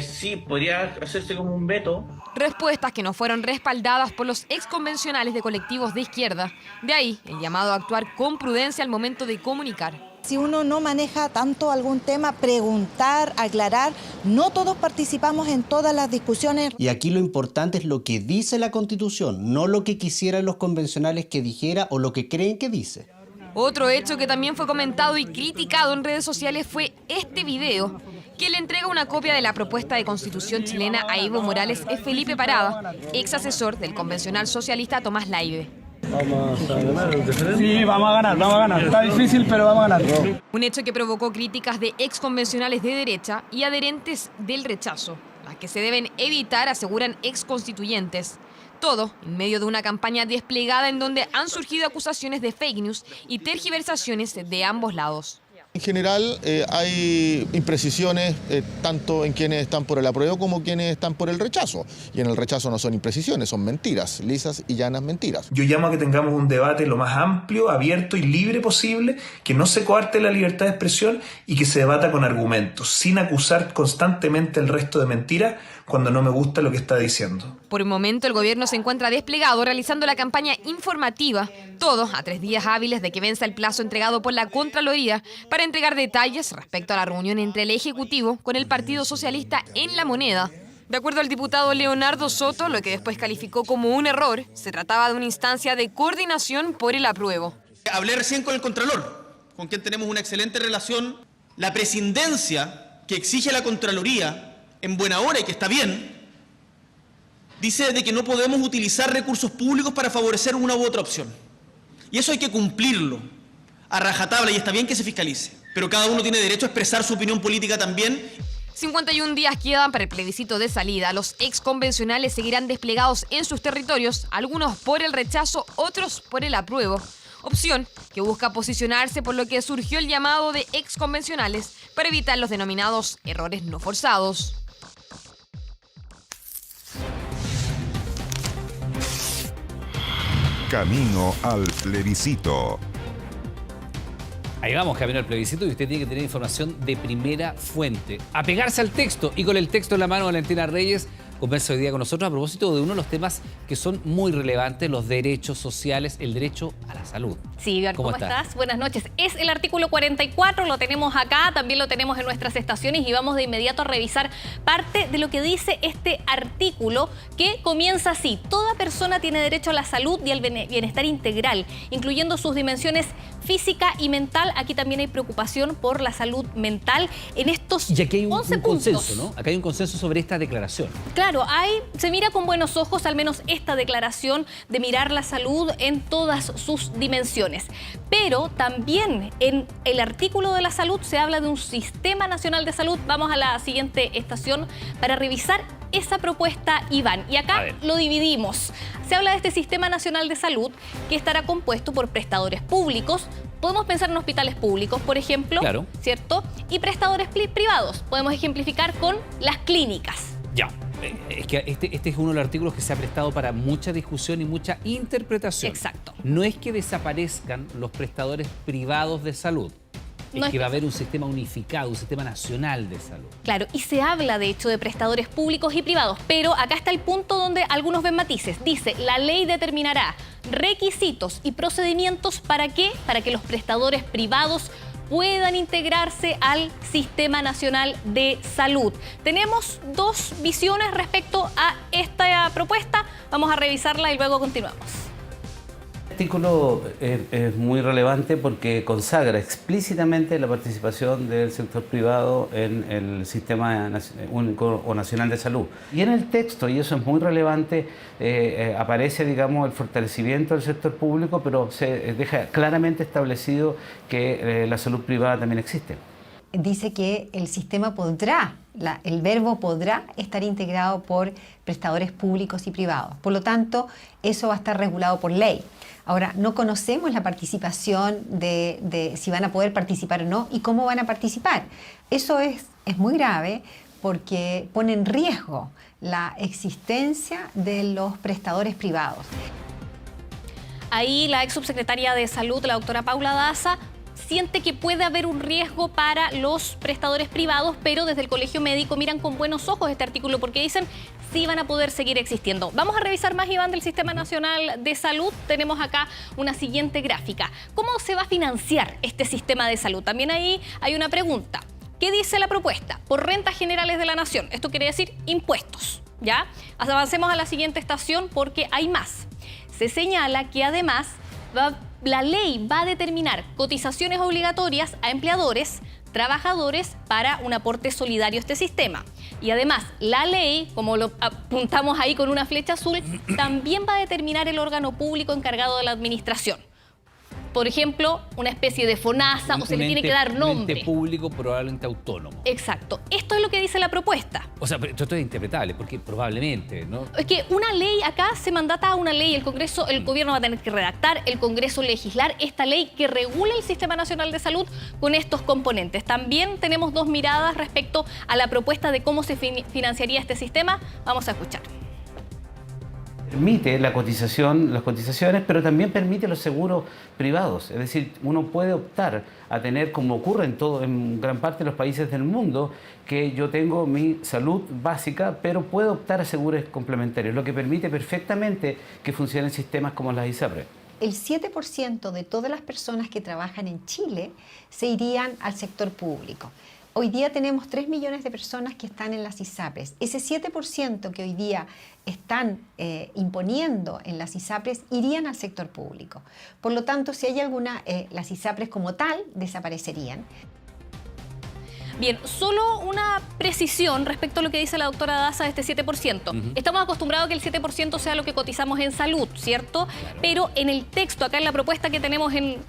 Sí, podría hacerse como un veto. Respuestas que no fueron respaldadas por los exconvencionales de colectivos de izquierda. De ahí el llamado a actuar con prudencia al momento de comunicar. Si uno no maneja tanto algún tema, preguntar, aclarar, no todos participamos en todas las discusiones. Y aquí lo importante es lo que dice la Constitución, no lo que quisieran los convencionales que dijera o lo que creen que dice. Otro hecho que también fue comentado y criticado en redes sociales fue este video, que le entrega una copia de la propuesta de constitución chilena a Evo Morales es Felipe Parada, ex asesor del convencional socialista Tomás Laibe. Vamos a ganar. Sí, vamos a ganar. Está difícil, pero vamos a ganar. Un hecho que provocó críticas de exconvencionales de derecha y adherentes del rechazo, las que se deben evitar, aseguran exconstituyentes. Todo en medio de una campaña desplegada en donde han surgido acusaciones de fake news y tergiversaciones de ambos lados. En general hay imprecisiones tanto en quienes están por el apruebo como quienes están por el rechazo. Y en el rechazo no son imprecisiones, son mentiras, lisas y llanas mentiras. Yo llamo a que tengamos un debate lo más amplio, abierto y libre posible, que no se coarte la libertad de expresión y que se debata con argumentos, sin acusar constantemente al resto de mentiras cuando no me gusta lo que está diciendo. Por el momento el gobierno se encuentra desplegado realizando la campaña informativa, todo a 3 días hábiles de que venza el plazo entregado por la Contraloría para entregar detalles respecto a la reunión entre el Ejecutivo con el Partido Socialista en La Moneda. De acuerdo al diputado Leonardo Soto, lo que después calificó como un error, se trataba de una instancia de coordinación por el apruebo. Hablé recién con el Contralor, con quien tenemos una excelente relación. La prescindencia que exige la Contraloría, en buena hora y que está bien, dice de que no podemos utilizar recursos públicos para favorecer una u otra opción. Y eso hay que cumplirlo a rajatabla y está bien que se fiscalice. Pero cada uno tiene derecho a expresar su opinión política también. 51 días quedan para el plebiscito de salida. Los exconvencionales seguirán desplegados en sus territorios, algunos por el rechazo, otros por el apruebo. Opción que busca posicionarse, por lo que surgió el llamado de exconvencionales para evitar los denominados errores no forzados. Camino al plebiscito. Ahí vamos, camino al plebiscito, y usted tiene que tener información de primera fuente. Apegarse al texto, y con el texto en la mano, Valentina Reyes conversa hoy día con nosotros a propósito de uno de los temas que son muy relevantes, los derechos sociales, el derecho a la salud. Sí, Iber, ¿cómo estás? Buenas noches. Es el artículo 44, lo tenemos acá, también lo tenemos en nuestras estaciones y vamos de inmediato a revisar parte de lo que dice este artículo, que comienza así: toda persona tiene derecho a la salud y al bienestar integral, incluyendo sus dimensiones física y mental. Aquí también hay preocupación por la salud mental en estos 11 y aquí hay un consenso, puntos, ¿no? Acá hay un consenso sobre esta declaración. Claro, se mira con buenos ojos, al menos esta declaración, de mirar la salud en todas sus dimensiones. Pero también en el artículo de la salud se habla de un sistema nacional de salud. Vamos a la siguiente estación para revisar esa propuesta, Iván. Y acá lo dividimos. Se habla de este sistema nacional de salud que estará compuesto por prestadores públicos. Podemos pensar en hospitales públicos, por ejemplo, claro, ¿cierto? Y prestadores privados. Podemos ejemplificar con las clínicas. Ya. Es que este es uno de los artículos que se ha prestado para mucha discusión y mucha interpretación. Exacto. No es que desaparezcan los prestadores privados de salud. Es que va a haber un sistema unificado, un sistema nacional de salud. Claro, y se habla de hecho de prestadores públicos y privados, pero acá está el punto donde algunos ven matices. Dice, la ley determinará requisitos y procedimientos ¿para qué? Para que los prestadores privados puedan integrarse al Sistema Nacional de Salud. Tenemos dos visiones respecto a esta propuesta. Vamos a revisarla y luego continuamos. El artículo es muy relevante porque consagra explícitamente la participación del sector privado en el Sistema Único o Nacional de Salud. Y en el texto, y eso es muy relevante, aparece, digamos, el fortalecimiento del sector público, pero se deja claramente establecido que la salud privada también existe. Dice que el sistema podrá, el verbo podrá estar integrado por prestadores públicos y privados. Por lo tanto, eso va a estar regulado por ley. Ahora, no conocemos la participación de si van a poder participar o no y cómo van a participar. Eso es muy grave porque pone en riesgo la existencia de los prestadores privados. Ahí la ex subsecretaria de Salud, la doctora Paula Daza, siente que puede haber un riesgo para los prestadores privados, pero desde el Colegio Médico miran con buenos ojos este artículo porque dicen sí van a poder seguir existiendo. Vamos a revisar más, Iván, del Sistema Nacional de Salud. Tenemos acá una siguiente gráfica. ¿Cómo se va a financiar este sistema de salud? También ahí hay una pregunta. ¿Qué dice la propuesta? Por rentas generales de la nación. Esto quiere decir impuestos, ¿ya? Avancemos a la siguiente estación porque hay más. Se señala que además la ley va a determinar cotizaciones obligatorias a empleadores, trabajadores para un aporte solidario a este sistema. Y además, la ley, como lo apuntamos ahí con una flecha azul, también va a determinar el órgano público encargado de la administración. Por ejemplo, una especie de FONASA, o se le tiene que dar nombre. Un ente público, probablemente autónomo. Exacto. Esto es lo que dice la propuesta. O sea, pero esto es interpretable, porque probablemente, ¿no? Es que una ley, acá se mandata a una ley, el Congreso, el gobierno va a tener que redactar, el Congreso legislar esta ley que regule el Sistema Nacional de Salud con estos componentes. También tenemos dos miradas respecto a la propuesta de cómo se financiaría este sistema. Vamos a escuchar. Permite la cotización, las cotizaciones, pero también permite los seguros privados. Es decir, uno puede optar a tener, como ocurre en gran parte de los países del mundo, que yo tengo mi salud básica, pero puedo optar a seguros complementarios, lo que permite perfectamente que funcionen sistemas como las ISAPRES. El 7% de todas las personas que trabajan en Chile se irían al sector público. Hoy día tenemos 3 millones de personas que están en las ISAPRES. Ese 7% que hoy día están imponiendo en las ISAPRES irían al sector público. Por lo tanto, si hay alguna, las ISAPRES como tal desaparecerían. Bien, solo una precisión respecto a lo que dice la doctora Daza de este 7%. Estamos acostumbrados a que el 7% sea lo que cotizamos en salud, ¿cierto? Claro. Pero en el texto, acá en la propuesta que tenemos en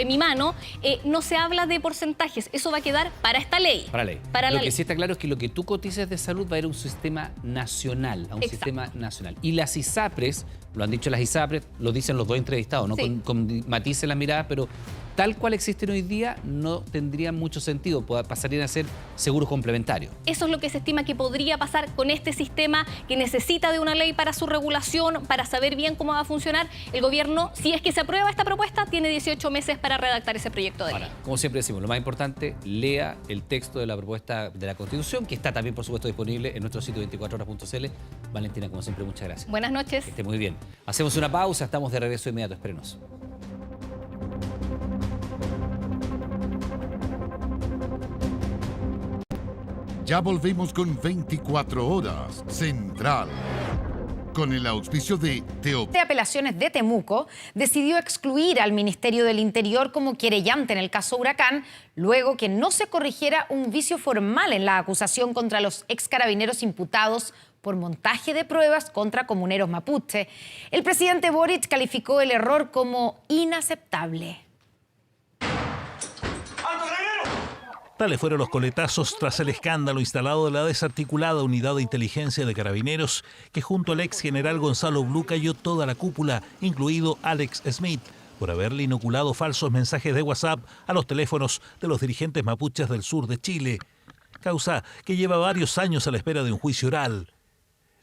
mi mano, no se habla de porcentajes. Eso va a quedar para esta ley. Para la ley. Lo que sí está claro es que lo que tú cotices de salud va a ir a un sistema nacional, Y las ISAPRES lo han dicho las ISAPRES, lo dicen los dos entrevistados, ¿no? Sí. Con matices en las miradas, pero tal cual existen hoy día no tendrían mucho sentido, pasarían a ser seguros complementarios. Eso es lo que se estima que podría pasar con este sistema que necesita de una ley para su regulación, para saber bien cómo va a funcionar. El gobierno, si es que se aprueba esta propuesta, tiene 18 meses para redactar ese proyecto de ley. Ahora, como siempre decimos, lo más importante, lea el texto de la propuesta de la Constitución, que está también, por supuesto, disponible en nuestro sitio 24horas.cl. Valentina, como siempre, muchas gracias. Buenas noches. Que esté muy bien. Hacemos una pausa, estamos de regreso inmediato, espérenos. Ya volvemos con 24 horas Central. Con el auspicio de de Apelaciones de Temuco decidió excluir al Ministerio del Interior como querellante en el caso Huracán, luego que no se corrigiera un vicio formal en la acusación contra los ex carabineros imputados por montaje de pruebas contra comuneros mapuche. El presidente Boric calificó el error como inaceptable. Tales fueron los coletazos tras el escándalo instalado de la desarticulada unidad de inteligencia de Carabineros, que junto al ex general Gonzalo Blu cayó toda la cúpula, incluido Alex Smith, por haberle inoculado falsos mensajes de WhatsApp a los teléfonos de los dirigentes mapuches del sur de Chile. Causa que lleva varios años a la espera de un juicio oral.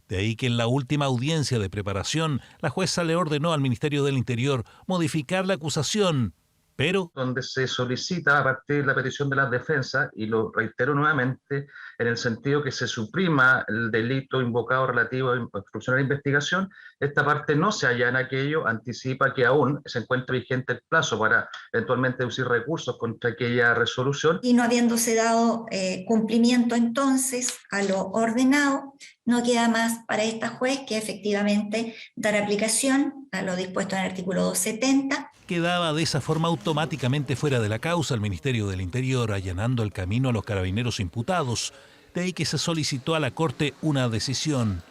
De ahí que en la última audiencia de preparación, la jueza le ordenó al Ministerio del Interior modificar la acusación, pero donde se solicita a partir de la petición de las defensas, y lo reitero nuevamente, en el sentido que se suprima el delito invocado relativo a obstrucción a la investigación, esta parte no se halla en aquello, anticipa que aún se encuentra vigente el plazo para eventualmente deducir recursos contra aquella resolución. Y no habiéndose dado cumplimiento entonces a lo ordenado, no queda más para esta juez que efectivamente dar aplicación a lo dispuesto en el artículo 270. Quedaba de esa forma automáticamente fuera de la causa el Ministerio del Interior, allanando el camino a los carabineros imputados. De ahí que se solicitó a la Corte una decisión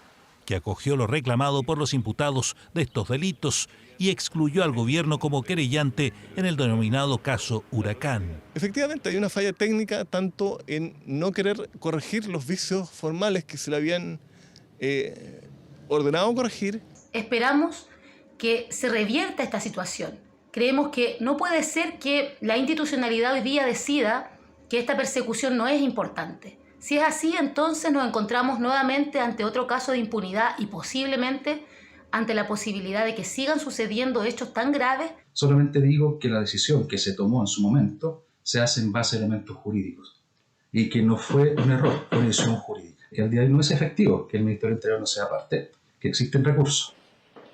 que acogió lo reclamado por los imputados de estos delitos y excluyó al gobierno como querellante en el denominado caso Huracán. Efectivamente, hay una falla técnica tanto en no querer corregir los vicios formales que se le habían ordenado corregir. Esperamos que se revierta esta situación. Creemos que no puede ser que la institucionalidad hoy día decida que esta persecución no es importante. Si es así, entonces nos encontramos nuevamente ante otro caso de impunidad y posiblemente ante la posibilidad de que sigan sucediendo hechos tan graves. Solamente digo que la decisión que se tomó en su momento se hace en base a elementos jurídicos y que no fue un error, fue una decisión jurídica. Que al día de hoy no es efectivo que el Ministerio del Interior no sea parte, que existen recursos.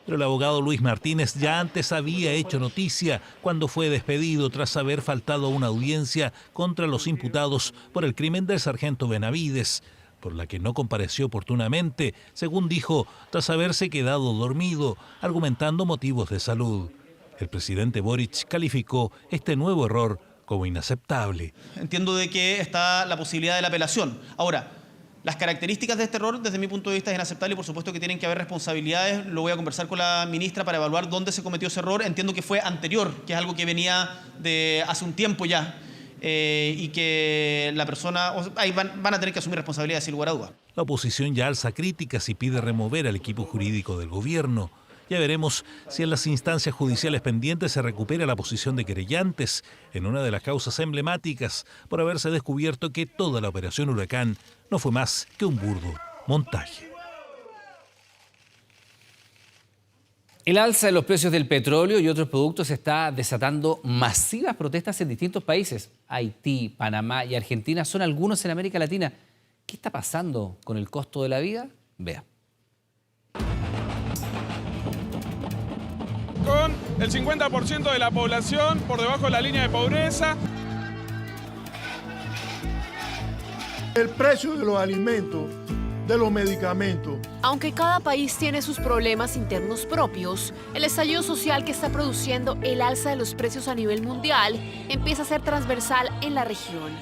Pero el abogado Luis Martínez ya antes había hecho noticia cuando fue despedido tras haber faltado a una audiencia contra los imputados por el crimen del sargento Benavides, por la que no compareció oportunamente, según dijo, tras haberse quedado dormido, argumentando motivos de salud. El presidente Boric calificó este nuevo error como inaceptable. Entiendo de que está la posibilidad de la apelación. Ahora, las características de este error, desde mi punto de vista, es inaceptable y por supuesto que tienen que haber responsabilidades. Lo voy a conversar con la ministra para evaluar dónde se cometió ese error. Entiendo que fue anterior, que es algo que venía de hace un tiempo ya, y que la persona, ahí van a tener que asumir responsabilidades sin lugar a dudas. La oposición ya alza críticas y pide remover al equipo jurídico del gobierno. Ya veremos si en las instancias judiciales pendientes se recupera la posición de querellantes en una de las causas emblemáticas por haberse descubierto que toda la operación Huracán no fue más que un burdo montaje. El alza de los precios del petróleo y otros productos está desatando masivas protestas en distintos países. Haití, Panamá y Argentina son algunos en América Latina. ¿Qué está pasando con el costo de la vida? Vea. Con el 50% de la población por debajo de la línea de pobreza. El precio de los alimentos, de los medicamentos. Aunque cada país tiene sus problemas internos propios, el estallido social que está produciendo el alza de los precios a nivel mundial empieza a ser transversal en la región.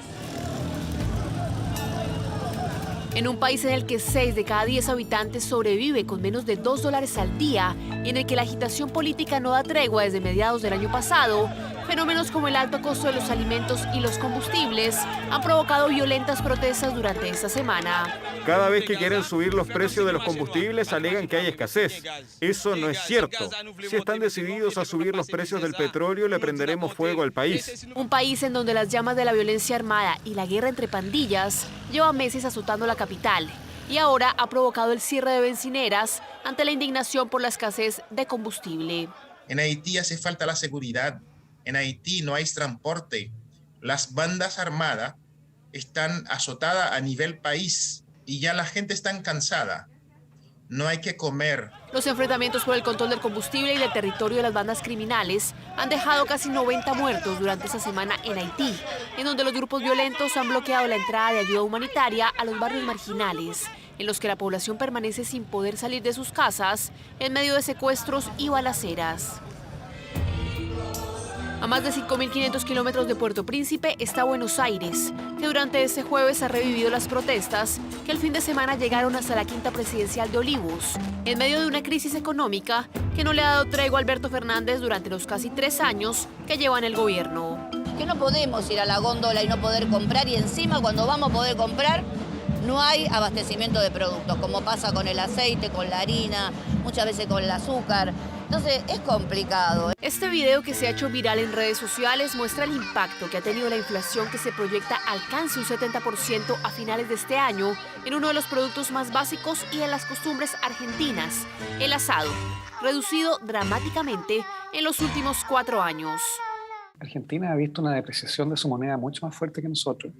En un país en el que 6 de cada 10 habitantes sobrevive con menos de $2 al día y en el que la agitación política no da tregua desde mediados del año pasado, fenómenos como el alto costo de los alimentos y los combustibles han provocado violentas protestas durante esta semana. Cada vez que quieren subir los precios de los combustibles alegan que hay escasez. Eso no es cierto. Si están decididos a subir los precios del petróleo, le prenderemos fuego al país. Un país en donde las llamas de la violencia armada y la guerra entre pandillas llevan meses azotando la capital y ahora ha provocado el cierre de bencineras ante la indignación por la escasez de combustible. En Haití hace falta la seguridad. En Haití no hay transporte. Las bandas armadas están azotadas a nivel país y ya la gente está cansada. No hay que comer. Los enfrentamientos por el control del combustible y del territorio de las bandas criminales han dejado casi 90 muertos durante esta semana en Haití, en donde los grupos violentos han bloqueado la entrada de ayuda humanitaria a los barrios marginales, en los que la población permanece sin poder salir de sus casas en medio de secuestros y balaceras. A más de 5.500 kilómetros de Puerto Príncipe está Buenos Aires, que durante este jueves ha revivido las protestas que el fin de semana llegaron hasta la quinta presidencial de Olivos, en medio de una crisis económica que no le ha dado tregua a Alberto Fernández durante los casi 3 años que lleva en el gobierno. Que no podemos ir a la góndola y no poder comprar, y encima cuando vamos a poder comprar no hay abastecimiento de productos, como pasa con el aceite, con la harina, muchas veces con el azúcar. Entonces es complicado. Este video, que se ha hecho viral en redes sociales, muestra el impacto que ha tenido la inflación, que se proyecta alcance un 70% a finales de este año en uno de los productos más básicos y en las costumbres argentinas, el asado, reducido dramáticamente en los últimos 4 años. Argentina ha visto una depreciación de su moneda mucho más fuerte que nosotros.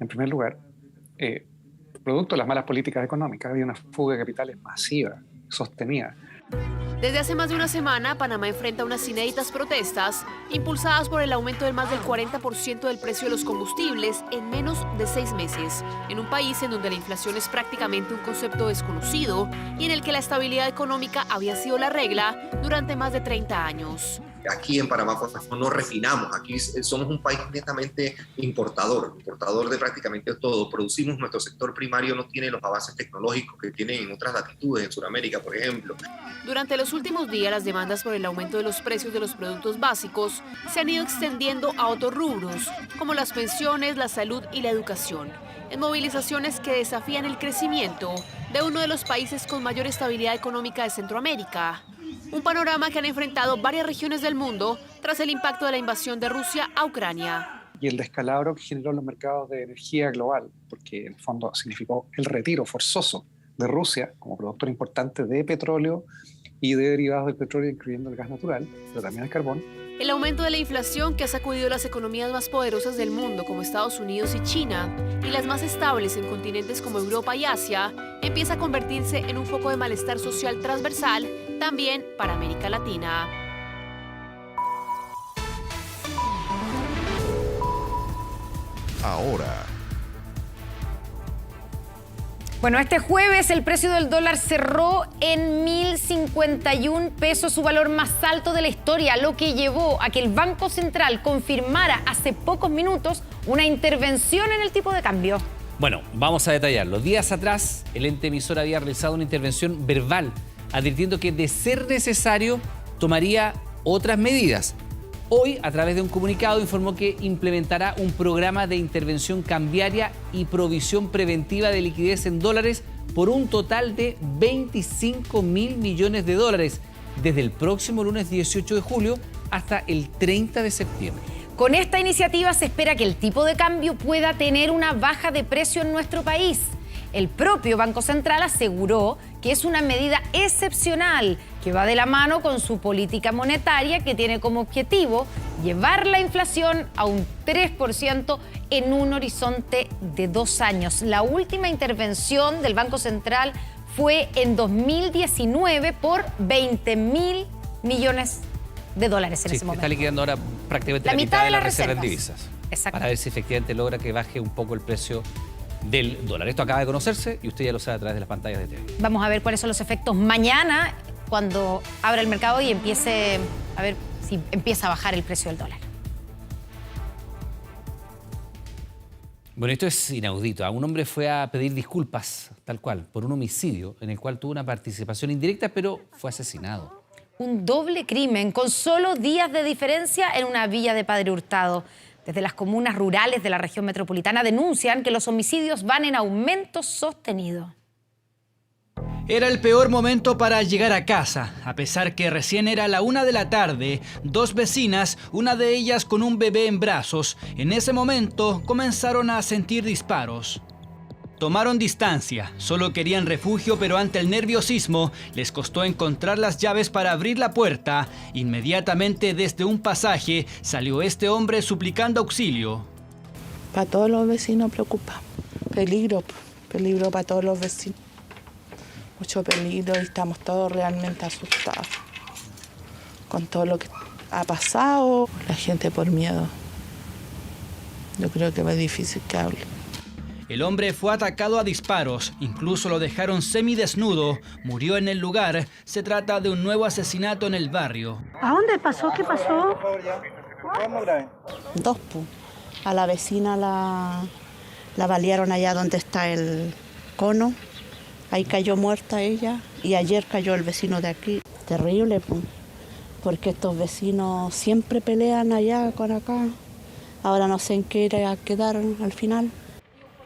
En primer lugar, producto de las malas políticas económicas, ha habido una fuga de capitales masiva, sostenida. Desde hace más de una semana, Panamá enfrenta unas inéditas protestas impulsadas por el aumento de más del 40% del precio de los combustibles en menos de 6 meses, en un país en donde la inflación es prácticamente un concepto desconocido y en el que la estabilidad económica había sido la regla durante más de 30 años. Aquí en Panamá no refinamos, aquí somos un país netamente importador de prácticamente todo. Producimos, nuestro sector primario no tiene los avances tecnológicos que tienen en otras latitudes, en Sudamérica, por ejemplo. Durante los últimos días, las demandas por el aumento de los precios de los productos básicos se han ido extendiendo a otros rubros, como las pensiones, la salud y la educación, en movilizaciones que desafían el crecimiento de uno de los países con mayor estabilidad económica de Centroamérica. Un panorama que han enfrentado varias regiones del mundo tras el impacto de la invasión de Rusia a Ucrania. Y el descalabro que generó en los mercados de energía global, porque en el fondo significó el retiro forzoso de Rusia como productor importante de petróleo y de derivados del petróleo, incluyendo el gas natural, pero también el carbón. El aumento de la inflación, que ha sacudido las economías más poderosas del mundo como Estados Unidos y China, y las más estables en continentes como Europa y Asia, empieza a convertirse en un foco de malestar social transversal también para América Latina. Ahora. Bueno, este jueves el precio del dólar cerró en 1.051 pesos, su valor más alto de la historia, lo que llevó a que el Banco Central confirmara hace pocos minutos una intervención en el tipo de cambio. Bueno, vamos a detallarlo. Días atrás, el ente emisor había realizado una intervención verbal, advirtiendo que, de ser necesario, tomaría otras medidas. Hoy, a través de un comunicado, informó que implementará un programa de intervención cambiaria y provisión preventiva de liquidez en dólares por un total de 25.000 millones de dólares desde el próximo lunes 18 de julio hasta el 30 de septiembre. Con esta iniciativa se espera que el tipo de cambio pueda tener una baja de precio en nuestro país. El propio Banco Central aseguró que es una medida excepcional que va de la mano con su política monetaria, que tiene como objetivo llevar la inflación a un 3% en un horizonte de 2 años. La última intervención del Banco Central fue en 2019 por 20.000 millones de dólares en ese momento. Está liquidando ahora prácticamente la mitad de las reservas en divisas. Exacto. Para ver si efectivamente logra que baje un poco el precio del dólar. Esto acaba de conocerse y usted ya lo sabe a través de las pantallas de TV. Vamos a ver cuáles son los efectos mañana cuando abra el mercado y empiece a ver si empieza a bajar el precio del dólar. Bueno, esto es inaudito. Un hombre fue a pedir disculpas, tal cual, por un homicidio en el cual tuvo una participación indirecta, pero fue asesinado. Un doble crimen con solo días de diferencia en una villa de Padre Hurtado. Desde las comunas rurales de la región metropolitana denuncian que los homicidios van en aumento sostenido. Era el peor momento para llegar a casa, a pesar que recién era la 1 de la tarde, dos vecinas, una de ellas con un bebé en brazos, en ese momento comenzaron a sentir disparos. Tomaron distancia, solo querían refugio, pero ante el nerviosismo les costó encontrar las llaves para abrir la puerta. Inmediatamente desde un pasaje salió este hombre suplicando auxilio. Para todos los vecinos preocupa, peligro para todos los vecinos. Mucho peligro y estamos todos realmente asustados con todo lo que ha pasado. La gente por miedo. Yo creo que es difícil que hable. El hombre fue atacado a disparos, incluso lo dejaron semidesnudo, murió en el lugar. Se trata de un nuevo asesinato en el barrio. ¿A dónde pasó? ¿Qué pasó? Dos, a la vecina la balearon allá donde está el cono. Ahí cayó muerta ella y ayer cayó el vecino de aquí. Terrible, porque estos vecinos siempre pelean allá con acá. Ahora no sé en qué irá a quedar al final.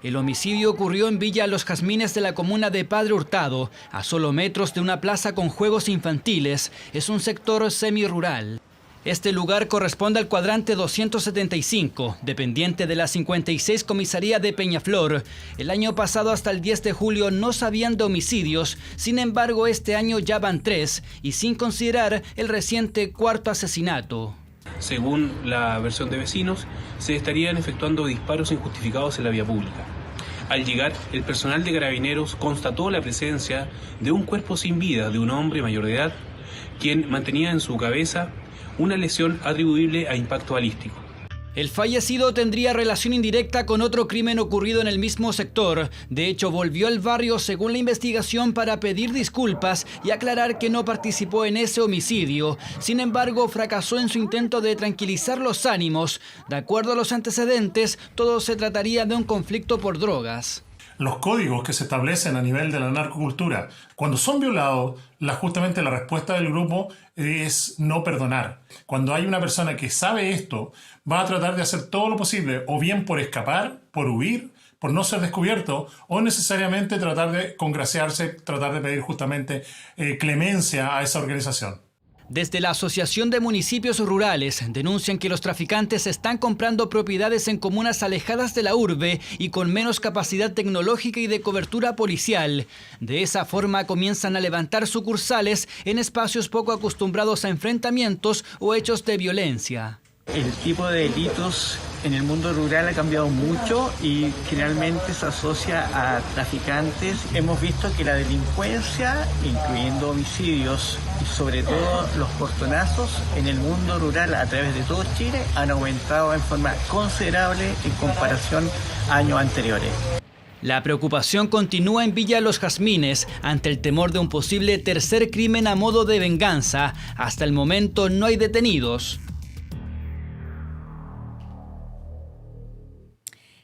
El homicidio ocurrió en Villa Los Jazmines de la comuna de Padre Hurtado, a solo metros de una plaza con juegos infantiles. Es un sector semi-rural. Este lugar corresponde al cuadrante 275, dependiente de la 56 Comisaría de Peñaflor. El año pasado hasta el 10 de julio no sabían de homicidios, sin embargo este año ya van 3, y sin considerar el reciente cuarto asesinato. Según la versión de vecinos, se estarían efectuando disparos injustificados en la vía pública. Al llegar, el personal de Carabineros constató la presencia de un cuerpo sin vida de un hombre mayor de edad, quien mantenía en su cabeza una lesión atribuible a impacto balístico. El fallecido tendría relación indirecta con otro crimen ocurrido en el mismo sector. De hecho, volvió al barrio según la investigación para pedir disculpas y aclarar que no participó en ese homicidio. Sin embargo, fracasó en su intento de tranquilizar los ánimos. De acuerdo a los antecedentes, todo se trataría de un conflicto por drogas. Los códigos que se establecen a nivel de la narcocultura, cuando son violados, justamente la respuesta del grupo es no perdonar. Cuando hay una persona que sabe esto, va a tratar de hacer todo lo posible, o bien por escapar, por huir, por no ser descubierto, o necesariamente tratar de congraciarse, tratar de pedir justamente clemencia a esa organización. Desde la Asociación de Municipios Rurales denuncian que los traficantes están comprando propiedades en comunas alejadas de la urbe y con menos capacidad tecnológica y de cobertura policial. De esa forma comienzan a levantar sucursales en espacios poco acostumbrados a enfrentamientos o hechos de violencia. El tipo de delitos en el mundo rural ha cambiado mucho y generalmente se asocia a traficantes. Hemos visto que la delincuencia, incluyendo homicidios y sobre todo los portonazos en el mundo rural a través de todo Chile, han aumentado en forma considerable en comparación a años anteriores. La preocupación continúa en Villa Los Jazmines ante el temor de un posible tercer crimen a modo de venganza. Hasta el momento no hay detenidos.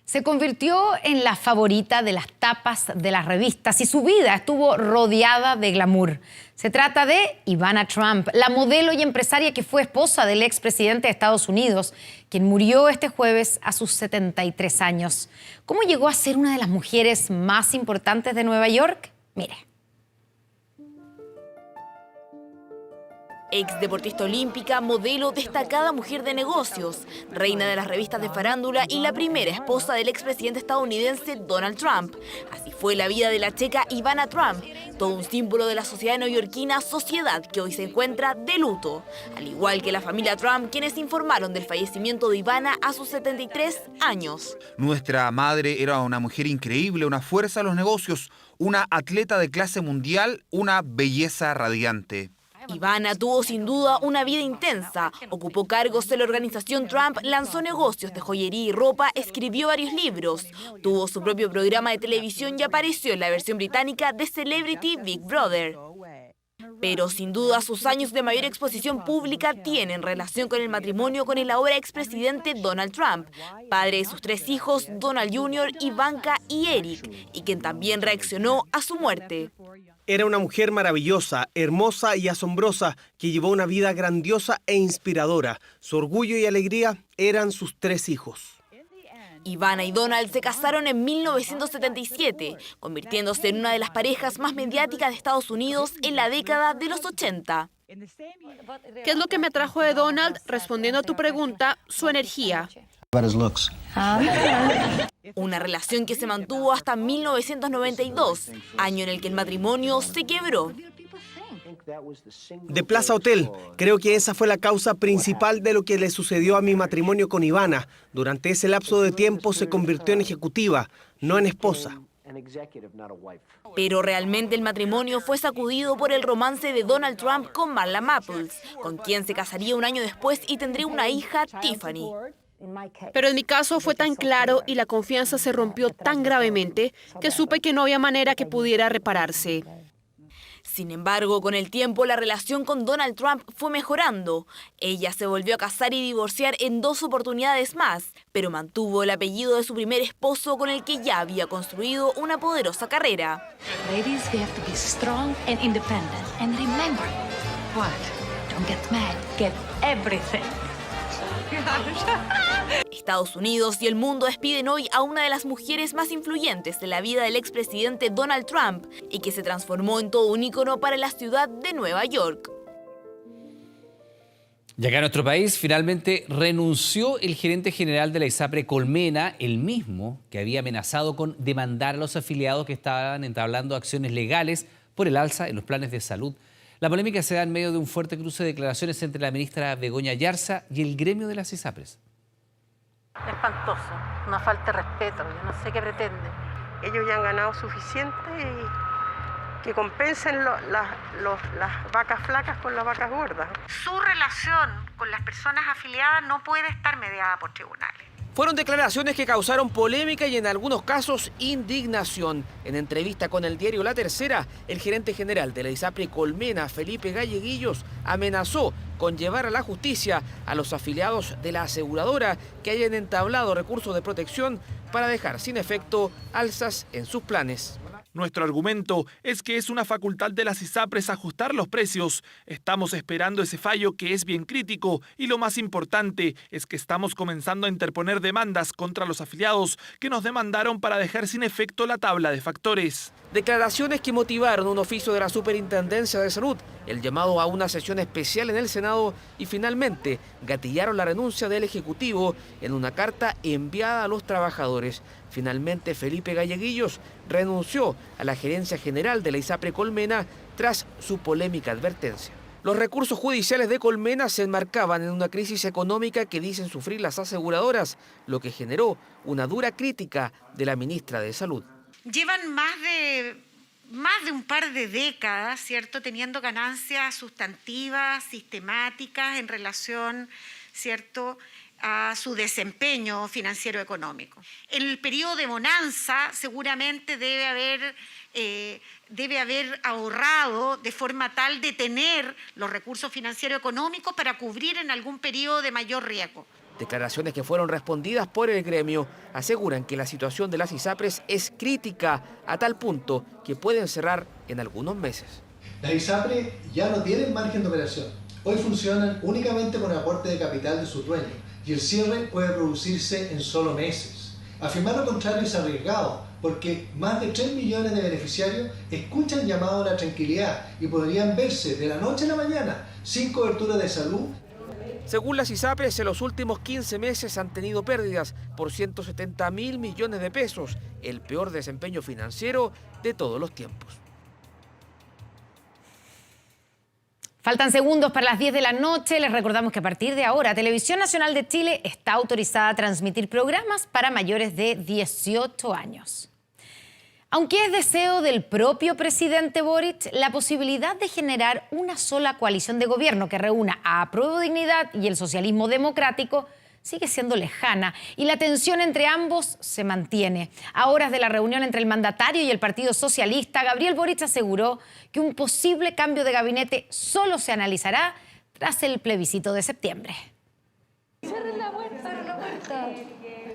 Se convirtió en la favorita de las tapas de las revistas y su vida estuvo rodeada de glamour. Se trata de Ivana Trump, la modelo y empresaria que fue esposa del expresidente de Estados Unidos, quien murió este jueves a sus 73 años. ¿Cómo llegó a ser una de las mujeres más importantes de Nueva York? Mire. Ex deportista olímpica, modelo, destacada mujer de negocios, reina de las revistas de farándula y la primera esposa del expresidente estadounidense Donald Trump. Así fue la vida de la checa Ivana Trump, todo un símbolo de la sociedad neoyorquina, sociedad que hoy se encuentra de luto. Al igual que la familia Trump, quienes informaron del fallecimiento de Ivana a sus 73 años. Nuestra madre era una mujer increíble, una fuerza a los negocios, una atleta de clase mundial, una belleza radiante. Ivana tuvo sin duda una vida intensa, ocupó cargos de la organización Trump, lanzó negocios de joyería y ropa, escribió varios libros, tuvo su propio programa de televisión y apareció en la versión británica de Celebrity Big Brother. Pero sin duda sus años de mayor exposición pública tienen relación con el matrimonio con el ahora expresidente Donald Trump, padre de sus 3 hijos, Donald Jr., Ivanka y Eric, y quien también reaccionó a su muerte. Era una mujer maravillosa, hermosa y asombrosa, que llevó una vida grandiosa e inspiradora. Su orgullo y alegría eran sus 3 hijos. Ivana y Donald se casaron en 1977, convirtiéndose en una de las parejas más mediáticas de Estados Unidos en la década de los 80. ¿Qué es lo que me atrajo de Donald? Respondiendo a tu pregunta, su energía. Una relación que se mantuvo hasta 1992, año en el que el matrimonio se quebró. De Plaza Hotel, creo que esa fue la causa principal de lo que le sucedió a mi matrimonio con Ivana. Durante ese lapso de tiempo se convirtió en ejecutiva, no en esposa. Pero realmente el matrimonio fue sacudido por el romance de Donald Trump con Marla Maples, con quien se casaría un año después y tendría una hija, Tiffany. Pero en mi caso fue tan claro y la confianza se rompió tan gravemente que supe que no había manera que pudiera repararse. Sin embargo, con el tiempo la relación con Donald Trump fue mejorando. Ella se volvió a casar y divorciar en 2 oportunidades más, pero mantuvo el apellido de su primer esposo con el que ya había construido una poderosa carrera. Ladies, we have to be strong and independent. And remember, what? Don't get mad, get everything. Estados Unidos y el mundo despiden hoy a una de las mujeres más influyentes de la vida del expresidente Donald Trump y que se transformó en todo un ícono para la ciudad de Nueva York. Y acá en nuestro país finalmente renunció el gerente general de la ISAPRE, Colmena, el mismo que había amenazado con demandar a los afiliados que estaban entablando acciones legales por el alza en los planes de salud. La polémica se da en medio de un fuerte cruce de declaraciones entre la ministra Begoña Yarza y el gremio de las ISAPRES. Espantoso, una falta de respeto, yo no sé qué pretende. Ellos ya han ganado suficiente y que compensen las vacas flacas con las vacas gordas. Su relación con las personas afiliadas no puede estar mediada por tribunales. Fueron declaraciones que causaron polémica y en algunos casos indignación. En entrevista con el diario La Tercera, el gerente general de la ISAPRE Colmena, Felipe Galleguillos, amenazó con llevar a la justicia a los afiliados de la aseguradora que hayan entablado recursos de protección para dejar sin efecto alzas en sus planes. Nuestro argumento es que es una facultad de las ISAPRES ajustar los precios. Estamos esperando ese fallo que es bien crítico y lo más importante es que estamos comenzando a interponer demandas contra los afiliados que nos demandaron para dejar sin efecto la tabla de factores. Declaraciones que motivaron un oficio de la Superintendencia de Salud, el llamado a una sesión especial en el Senado y finalmente gatillaron la renuncia del Ejecutivo en una carta enviada a los trabajadores. Finalmente, Felipe Galleguillos renunció a la gerencia general de la ISAPRE Colmena tras su polémica advertencia. Los recursos judiciales de Colmena se enmarcaban en una crisis económica que dicen sufrir las aseguradoras, lo que generó una dura crítica de la ministra de Salud. Llevan más de un par de décadas, ¿cierto?, teniendo ganancias sustantivas, sistemáticas en relación, ¿cierto?, a su desempeño financiero económico. En el periodo de bonanza seguramente debe haber ahorrado de forma tal de tener los recursos financieros económicos para cubrir en algún periodo de mayor riesgo. Declaraciones que fueron respondidas por el gremio aseguran que la situación de las ISAPRES es crítica a tal punto que pueden cerrar en algunos meses. Las ISAPRES ya no tienen margen de operación. Hoy funcionan únicamente con el aporte de capital de sus dueños y el cierre puede producirse en solo meses. Afirmar lo contrario es arriesgado porque más de 3 millones de beneficiarios escuchan llamado a la tranquilidad y podrían verse de la noche a la mañana sin cobertura de salud. Según las ISAPRES, en los últimos 15 meses han tenido pérdidas por 170.000 millones de pesos, el peor desempeño financiero de todos los tiempos. Faltan segundos para las 10 de la noche. Les recordamos que a partir de ahora Televisión Nacional de Chile está autorizada a transmitir programas para mayores de 18 años. Aunque es deseo del propio presidente Boric, la posibilidad de generar una sola coalición de gobierno que reúna a Apruebo Dignidad y el socialismo democrático sigue siendo lejana y la tensión entre ambos se mantiene. A horas de la reunión entre el mandatario y el Partido Socialista, Gabriel Boric aseguró que un posible cambio de gabinete solo se analizará tras el plebiscito de septiembre.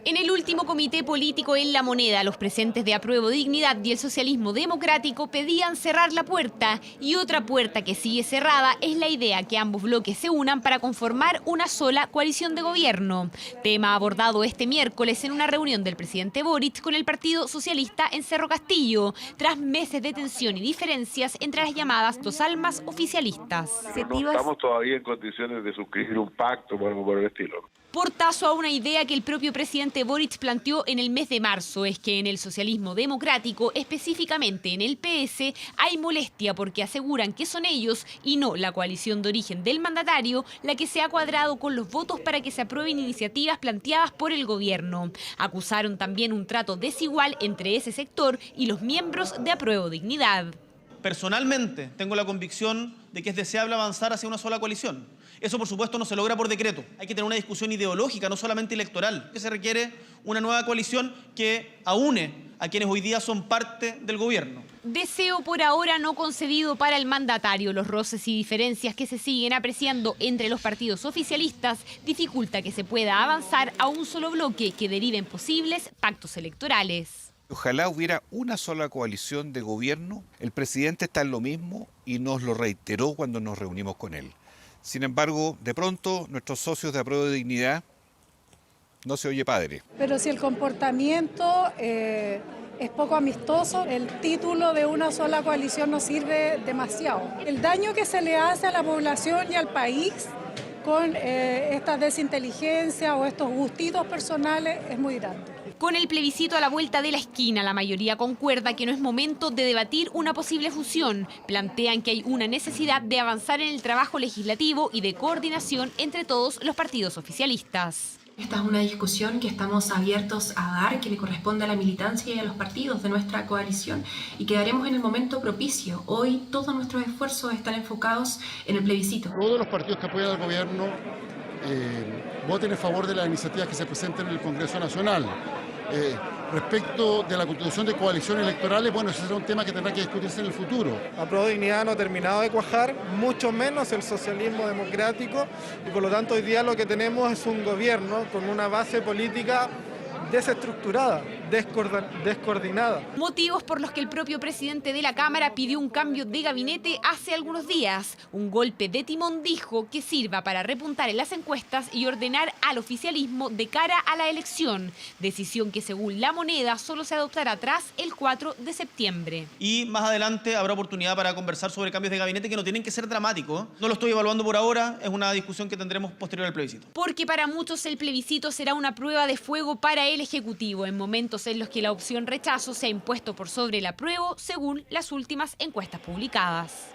En el último comité político en La Moneda, los presentes de Apruebo Dignidad y el Socialismo Democrático pedían cerrar la puerta, y otra puerta que sigue cerrada es la idea que ambos bloques se unan para conformar una sola coalición de gobierno. Tema abordado este miércoles en una reunión del presidente Boric con el Partido Socialista en Cerro Castillo, tras meses de tensión y diferencias entre las llamadas dos almas oficialistas. No estamos todavía en condiciones de suscribir un pacto o algo por el estilo. Portazo a una idea que el propio presidente Boric planteó en el mes de marzo, es que en el socialismo democrático, específicamente en el PS, hay molestia porque aseguran que son ellos y no la coalición de origen del mandatario la que se ha cuadrado con los votos para que se aprueben iniciativas planteadas por el gobierno. Acusaron también un trato desigual entre ese sector y los miembros de Apruebo Dignidad. Personalmente tengo la convicción de que es deseable avanzar hacia una sola coalición. Eso, por supuesto, no se logra por decreto. Hay que tener una discusión ideológica, no solamente electoral, que se requiere una nueva coalición que aúne a quienes hoy día son parte del gobierno. Deseo por ahora no concedido para el mandatario. Los roces y diferencias que se siguen apreciando entre los partidos oficialistas dificulta que se pueda avanzar a un solo bloque que derive en posibles pactos electorales. Ojalá hubiera una sola coalición de gobierno. El presidente está en lo mismo y nos lo reiteró cuando nos reunimos con él. Sin embargo, de pronto, nuestros socios de Apruebo de Dignidad no se oye padre. Pero si el comportamiento es poco amistoso, el título de una sola coalición no sirve demasiado. El daño que se le hace a la población y al país con esta desinteligencia o estos gustitos personales es muy grande. Con el plebiscito a la vuelta de la esquina, la mayoría concuerda que no es momento de debatir una posible fusión. Plantean que hay una necesidad de avanzar en el trabajo legislativo y de coordinación entre todos los partidos oficialistas. Esta es una discusión que estamos abiertos a dar, que le corresponde a la militancia y a los partidos de nuestra coalición, y que daremos en el momento propicio. Hoy todos nuestros esfuerzos están enfocados en el plebiscito. Todos los partidos que apoyan al gobierno voten en favor de las iniciativas que se presenten en el Congreso Nacional. Respecto de la constitución de coaliciones electorales, bueno, ese será un tema que tendrá que discutirse en el futuro. Apruebo Dignidad no ha terminado de cuajar, mucho menos el socialismo democrático, y por lo tanto hoy día lo que tenemos es un gobierno con una base política desestructurada, descoordinada. Motivos por los que el propio presidente de la Cámara pidió un cambio de gabinete hace algunos días. Un golpe de timón, dijo, que sirva para repuntar en las encuestas y ordenar al oficialismo de cara a la elección. Decisión que, según La Moneda, solo se adoptará tras el 4 de septiembre. Y más adelante habrá oportunidad para conversar sobre cambios de gabinete que no tienen que ser dramáticos. No lo estoy evaluando por ahora, es una discusión que tendremos posterior al plebiscito. Porque para muchos el plebiscito será una prueba de fuego para el Ejecutivo, en momentos en los que la opción rechazo se ha impuesto por sobre el apruebo, según las últimas encuestas publicadas.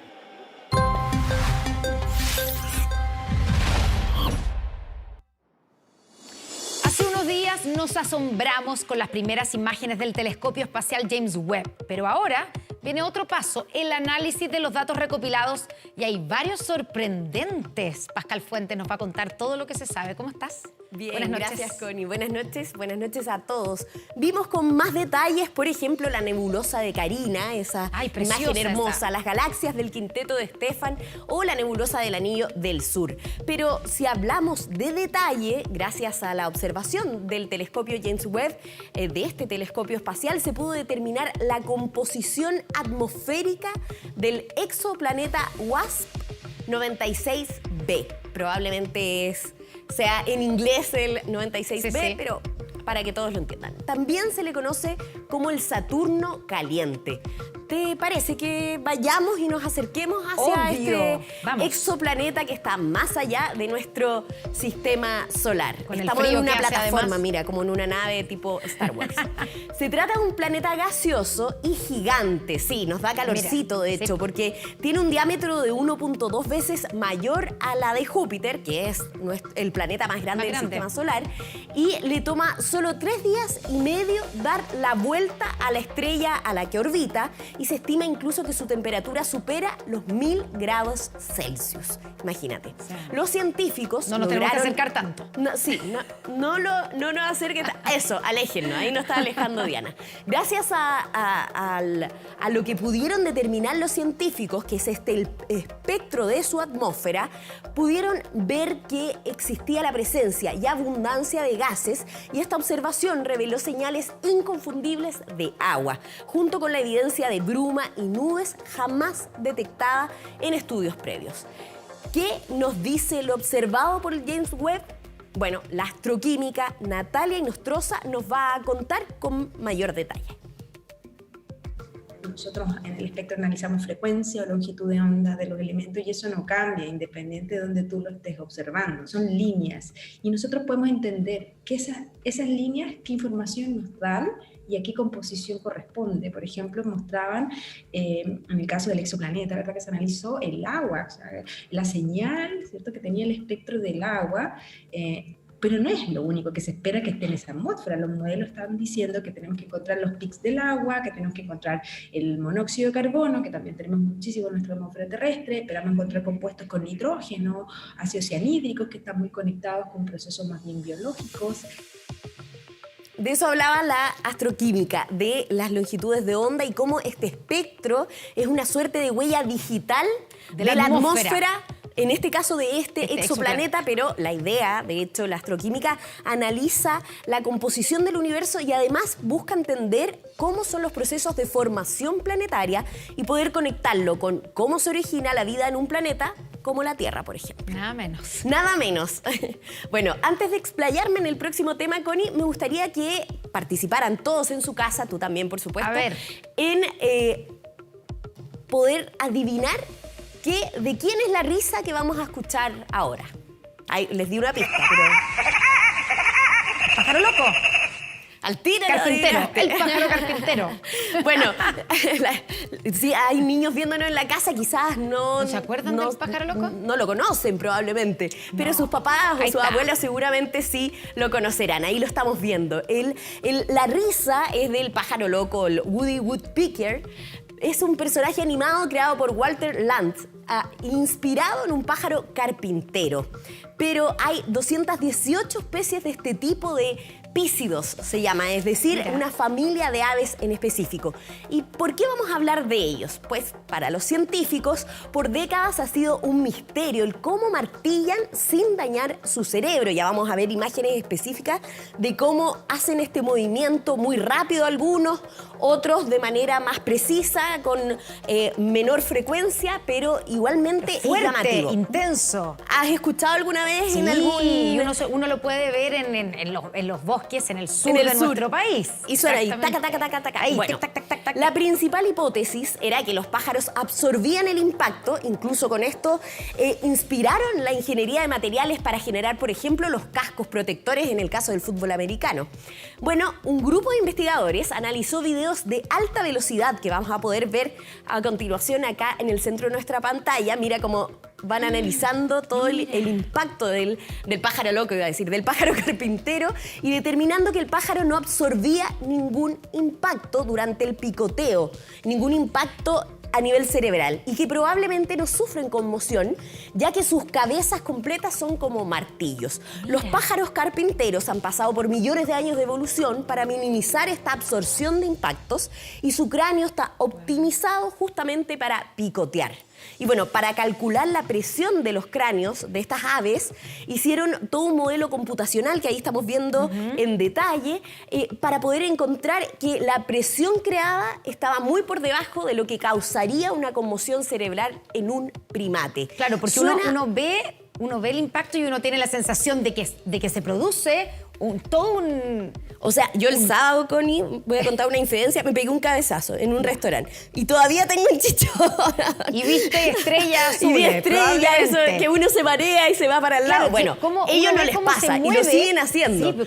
Hace unos días nos asombramos con las primeras imágenes del telescopio espacial James Webb, pero ahora viene otro paso, el análisis de los datos recopilados, y hay varios sorprendentes. Pascal Fuentes nos va a contar todo lo que se sabe. ¿Cómo estás? Bien, buenas noches. Gracias, Connie. Buenas noches a todos. Vimos con más detalles, por ejemplo, la nebulosa de Carina, esa imagen hermosa, las galaxias del quinteto de Stefan o la nebulosa del Anillo del Sur. Pero si hablamos de detalle, gracias a la observación del telescopio James Webb, de este telescopio espacial, se pudo determinar la composición atmosférica del exoplaneta WASP-96b. Probablemente sea en inglés el 96b, sí. Pero para que todos lo entiendan. También se le conoce como el Saturno caliente. ¿Te parece que vayamos y nos acerquemos hacia este exoplaneta que está más allá de nuestro sistema solar? Estamos en una plataforma, mira, como en una nave tipo Star Wars. Se trata de un planeta gaseoso y gigante. Sí, nos da calorcito, de hecho, porque tiene un diámetro de 1.2 veces mayor a la de Júpiter, que es el planeta más grande del sistema solar, y le toma solo 3 días y medio dar la vuelta a la estrella a la que orbita, y se estima incluso que su temperatura supera los 1000 grados Celsius. Imagínate. Sí. Los científicos no nos tenemos que acercar tanto. No nos acerquen. Eso, aléjennos. Ahí nos está alejando Diana. Gracias a lo que pudieron determinar los científicos, que es el espectro de su atmósfera, pudieron ver que existía la presencia y abundancia de gases, y esta observación reveló señales inconfundibles de agua, junto con la evidencia de bruma y nubes jamás detectada en estudios previos. ¿Qué nos dice lo observado por el James Webb? Bueno, la astroquímica Natalia Inostroza nos va a contar con mayor detalle. Nosotros en el espectro analizamos frecuencia o longitud de onda de los elementos y eso no cambia independiente de donde tú lo estés observando. Son líneas y nosotros podemos entender que esas líneas, qué información nos dan y a qué composición corresponde. Por ejemplo, mostraban, en el caso del exoplaneta, ¿verdad?, que se analizó el agua, o sea, la señal, ¿cierto?, que tenía el espectro del agua, pero no es lo único que se espera que esté en esa atmósfera. Los modelos están diciendo que tenemos que encontrar los pics del agua, que tenemos que encontrar el monóxido de carbono, que también tenemos muchísimo en nuestra atmósfera terrestre. Esperamos encontrar compuestos con nitrógeno, ácidos cianhídricos, que están muy conectados con procesos más bien biológicos. De eso hablaba la astroquímica, de las longitudes de onda y cómo este espectro es una suerte de huella digital de la atmósfera. En este caso de este exoplaneta, pero la idea, de hecho, la astroquímica analiza la composición del universo y además busca entender cómo son los procesos de formación planetaria y poder conectarlo con cómo se origina la vida en un planeta como la Tierra, por ejemplo. Nada menos. Nada menos. Bueno, antes de explayarme en el próximo tema, Connie, me gustaría que participaran todos en su casa, tú también, por supuesto, en poder adivinar ¿de quién es la risa que vamos a escuchar ahora? Ay, les di una pista, pero... ¿Pájaro loco? Al tiro. Carpintero, el pájaro carpintero. Bueno, sí, hay niños viéndonos en la casa, quizás no se acuerdan del pájaro loco. No lo conocen probablemente, pero sus papás o sus abuelos seguramente sí lo conocerán. Ahí lo estamos viendo. La risa es del pájaro loco, el Woody Woodpecker. Es un personaje animado creado por Walter Lantz, inspirado en un pájaro carpintero. Pero hay 218 especies de este tipo de pícidos, se llama, es decir, una familia de aves en específico. ¿Y por qué vamos a hablar de ellos? Pues para los científicos, por décadas ha sido un misterio el cómo martillan sin dañar su cerebro. Ya vamos a ver imágenes específicas de cómo hacen este movimiento muy rápido algunos, otros de manera más precisa, con menor frecuencia, pero igualmente es llamativo. Intenso. ¿Has escuchado alguna vez en algún...? Uno lo puede ver en los bosques en el sur de nuestro país. Y suena ahí, taca, taca, taca, taca. Ahí, bueno, tac, tac, tac, tac. La principal hipótesis era que los pájaros absorbían el impacto, incluso con esto inspiraron la ingeniería de materiales para generar, por ejemplo, los cascos protectores en el caso del fútbol americano. Bueno, un grupo de investigadores analizó videos de alta velocidad que vamos a poder ver a continuación acá en el centro de nuestra pantalla. Mira cómo van analizando todo el impacto del pájaro loco, iba a decir, del pájaro carpintero, y determinando que el pájaro no absorbía ningún impacto durante el picoteo, ningún impacto a nivel cerebral, y que probablemente no sufren conmoción, ya que sus cabezas completas son como martillos. Los pájaros carpinteros han pasado por millones de años de evolución para minimizar esta absorción de impactos, y su cráneo está optimizado justamente para picotear. Y bueno, para calcular la presión de los cráneos de estas aves, hicieron todo un modelo computacional que ahí estamos viendo en detalle, para poder encontrar que la presión creada estaba muy por debajo de lo que causaría una conmoción cerebral en un primate. Claro, porque uno ve el impacto y uno tiene la sensación de que se produce O sea, yo el sábado, Connie, voy a contar una infidencia, me pegué un cabezazo en un restaurante y todavía tengo un chichón. Y viste estrellas azules. Y vi estrellas, eso, que uno se marea y se va para el lado. Bueno, ellos no les pasa y lo siguen haciendo. Sí, pero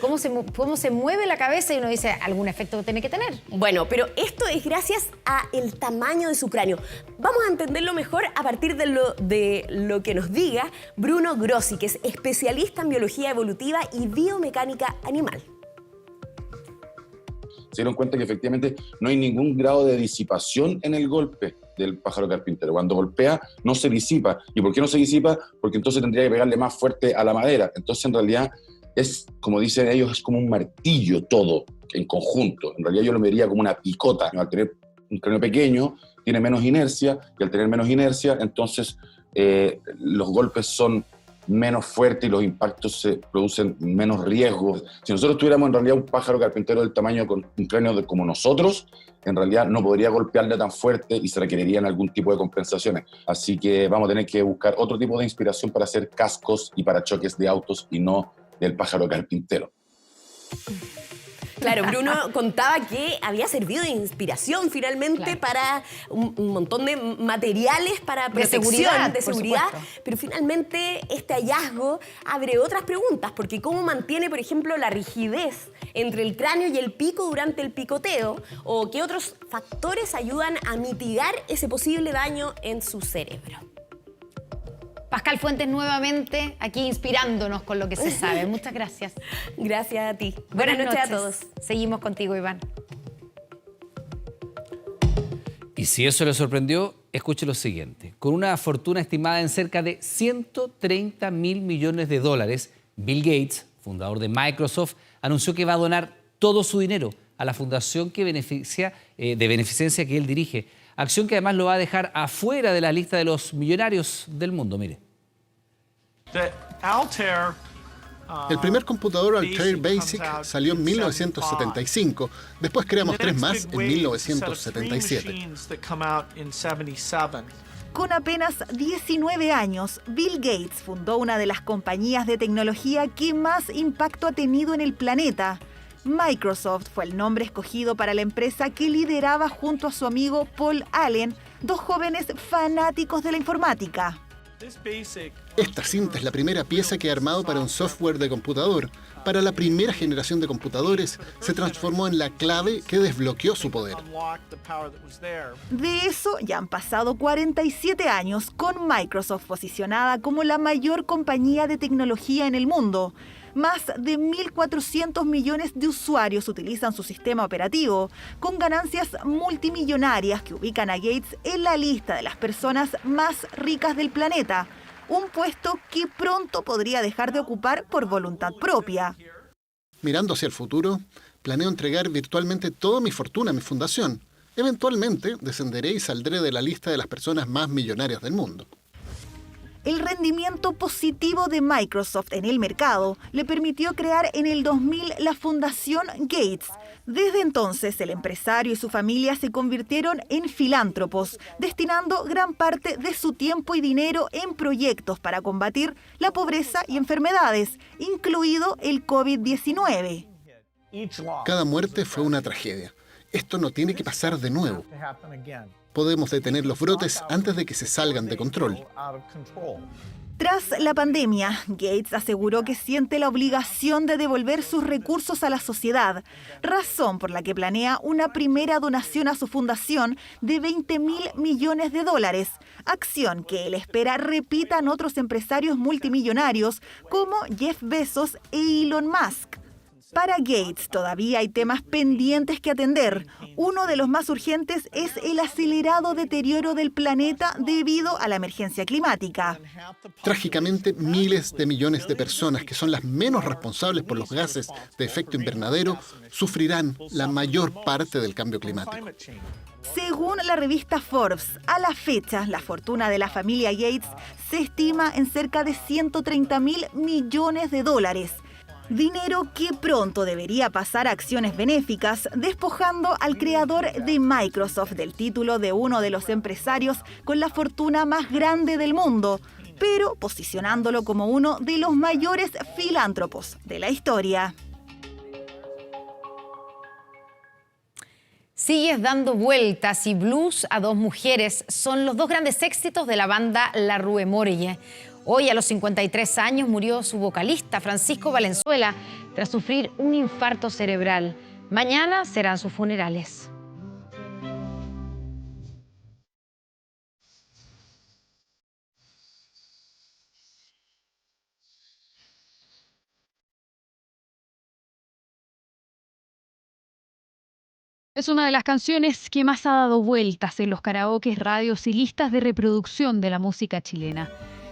cómo se mueve la cabeza y uno dice, algún efecto tiene que tener. Bueno, pero esto es gracias al tamaño de su cráneo. Vamos a entenderlo mejor a partir de lo que nos diga Bruno Grossi, que es especialista en biología evolutiva y biomecánica animal. se dieron cuenta que efectivamente no hay ningún grado de disipación en el golpe del pájaro carpintero. Cuando golpea, no se disipa. ¿Y por qué no se disipa? Porque entonces tendría que pegarle más fuerte a la madera. Entonces, en realidad, es, como dicen ellos, es como un martillo todo, en conjunto. En realidad yo lo mediría como una picota. Al tener un cráneo pequeño, tiene menos inercia, y al tener menos inercia, entonces los golpes son menos fuertes y los impactos se producen menos riesgos. Si nosotros tuviéramos en realidad un pájaro carpintero del tamaño con un cráneo como nosotros, en realidad no podría golpearle tan fuerte y se requerirían algún tipo de compensaciones. Así que vamos a tener que buscar otro tipo de inspiración para hacer cascos y parachoques de autos y no del pájaro carpintero. Claro, Bruno contaba que había servido de inspiración finalmente para un montón de materiales para protección, de seguridad, pero finalmente este hallazgo abre otras preguntas, porque ¿cómo mantiene, por ejemplo, la rigidez entre el cráneo y el pico durante el picoteo? ¿O qué otros factores ayudan a mitigar ese posible daño en su cerebro? Pascal Fuentes nuevamente aquí inspirándonos con lo que se sabe. Muchas gracias. Gracias a ti. Buenas noches a todos. Seguimos contigo, Iván. Y si eso le sorprendió, escuche lo siguiente. Con una fortuna estimada en cerca de 130 mil millones de dólares, Bill Gates, fundador de Microsoft, anunció que va a donar todo su dinero a la fundación de beneficencia que él dirige. Acción que además lo va a dejar afuera de la lista de los millonarios del mundo. Mire. El primer computador Altair Basic salió en 1975. Después creamos 3 más en 1977. Con apenas 19 años, Bill Gates fundó una de las compañías de tecnología que más impacto ha tenido en el planeta. Microsoft fue el nombre escogido para la empresa que lideraba junto a su amigo Paul Allen, dos jóvenes fanáticos de la informática. Esta cinta es la primera pieza que he armado para un software de computador. Para la primera generación de computadores, se transformó en la clave que desbloqueó su poder. De eso ya han pasado 47 años, con Microsoft posicionada como la mayor compañía de tecnología en el mundo. Más de 1.400 millones de usuarios utilizan su sistema operativo, con ganancias multimillonarias que ubican a Gates en la lista de las personas más ricas del planeta, un puesto que pronto podría dejar de ocupar por voluntad propia. Mirando hacia el futuro, planeo entregar virtualmente toda mi fortuna a mi fundación. Eventualmente descenderé y saldré de la lista de las personas más millonarias del mundo. El rendimiento positivo de Microsoft en el mercado le permitió crear en el 2000 la Fundación Gates. Desde entonces, el empresario y su familia se convirtieron en filántropos, destinando gran parte de su tiempo y dinero en proyectos para combatir la pobreza y enfermedades, incluido el COVID-19. Cada muerte fue una tragedia. Esto no tiene que pasar de nuevo. Podemos detener los brotes antes de que se salgan de control. Tras la pandemia, Gates aseguró que siente la obligación de devolver sus recursos a la sociedad, razón por la que planea una primera donación a su fundación de $20.000 millones, acción que él espera repitan otros empresarios multimillonarios como Jeff Bezos e Elon Musk. Para Gates todavía hay temas pendientes que atender. Uno de los más urgentes es el acelerado deterioro del planeta debido a la emergencia climática. Trágicamente, miles de millones de personas que son las menos responsables por los gases de efecto invernadero sufrirán la mayor parte del cambio climático. Según la revista Forbes, a la fecha, la fortuna de la familia Gates se estima en cerca de $130.000 millones. Dinero que pronto debería pasar a acciones benéficas, despojando al creador de Microsoft del título de uno de los empresarios con la fortuna más grande del mundo, pero posicionándolo como uno de los mayores filántropos de la historia. Sigues dando vueltas y Blues a dos mujeres son los dos grandes éxitos de la banda La Rue Morgue. Hoy, a los 53 años, murió su vocalista, Francisco Valenzuela, tras sufrir un infarto cerebral. Mañana serán sus funerales. Es una de las canciones que más ha dado vueltas en los karaokes, radios y listas de reproducción de la música chilena.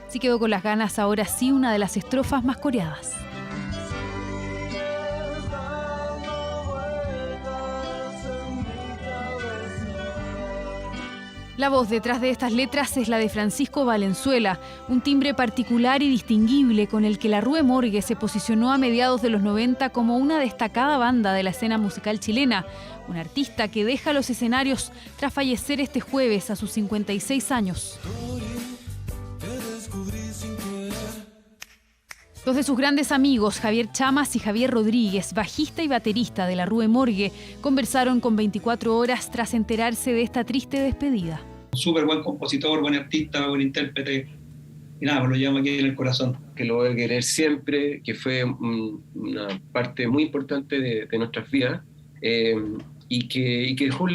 Si quedó con las ganas, ahora sí una de las estrofas más coreadas. La voz detrás de estas letras es la de Francisco Valenzuela, un timbre particular y distinguible con el que la Rue Morgue se posicionó a mediados de los 90 como una destacada banda de la escena musical chilena, un artista que deja los escenarios tras fallecer este jueves a sus 56 años. Dos de sus grandes amigos, Javier Chamas y Javier Rodríguez, bajista y baterista de la Rue Morgue, conversaron con 24 horas tras enterarse de esta triste despedida. Súper buen compositor, buen artista, buen intérprete. Y nada, lo llevamos aquí en el corazón. Que lo voy a querer siempre, que fue una parte muy importante de nuestras vidas y que dejó un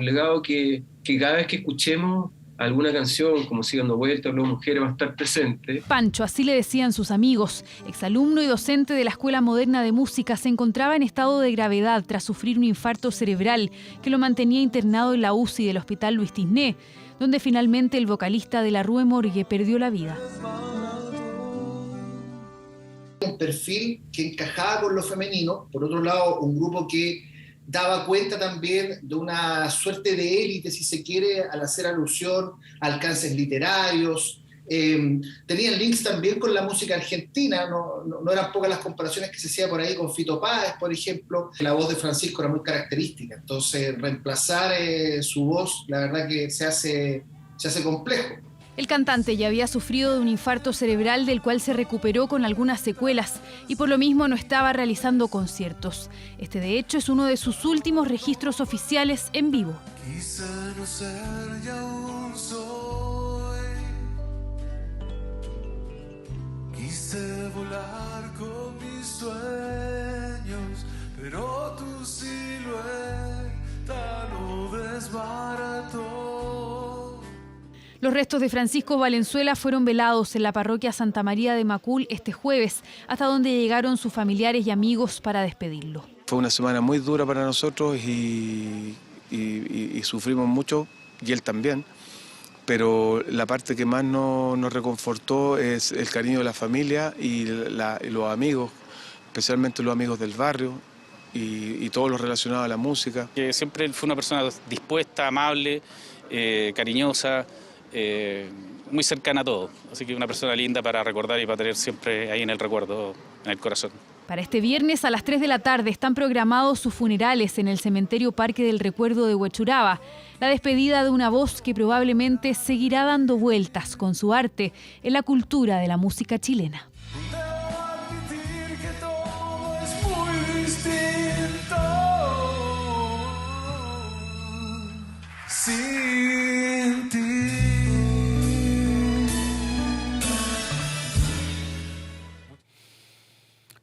legado que cada vez que escuchemos alguna canción, como Sigue dando vueltas, Habló Mujeres, va a estar presente. Pancho, así le decían sus amigos, exalumno y docente de la Escuela Moderna de Música, se encontraba en estado de gravedad tras sufrir un infarto cerebral que lo mantenía internado en la UCI del Hospital Luis Tisné, donde finalmente el vocalista de la Rue Morgue perdió la vida. Un perfil que encajaba con lo femenino, por otro lado, un grupo que daba cuenta también de una suerte de élite, si se quiere, al hacer alusión a alcances literarios. Tenían links también con la música argentina, no eran pocas las comparaciones que se hacía por ahí con Fito Páez, por ejemplo. La voz de Francisco era muy característica, entonces reemplazar su voz, la verdad que se hace complejo. El cantante ya había sufrido de un infarto cerebral del cual se recuperó con algunas secuelas y por lo mismo no estaba realizando conciertos. Este, de hecho, es uno de sus últimos registros oficiales en vivo. Quise no ser y aún soy. Quise volar con mis sueños, pero tu silueta lo desbarató. Los restos de Francisco Valenzuela fueron velados en la parroquia Santa María de Macul este jueves, hasta donde llegaron sus familiares y amigos para despedirlo. Fue una semana muy dura para nosotros y sufrimos mucho, y él también, pero la parte que más nos reconfortó es el cariño de la familia y los amigos, especialmente los amigos del barrio y todos los relacionados a la música. Que siempre fue una persona dispuesta, amable, cariñosa, muy cercana a todo, así que una persona linda para recordar y para tener siempre ahí en el recuerdo, en el corazón. Para este viernes a las 3 de la tarde están programados sus funerales en el cementerio Parque del Recuerdo de Huechuraba, la despedida de una voz que probablemente seguirá dando vueltas con su arte en la cultura de la música chilena. Sin ti.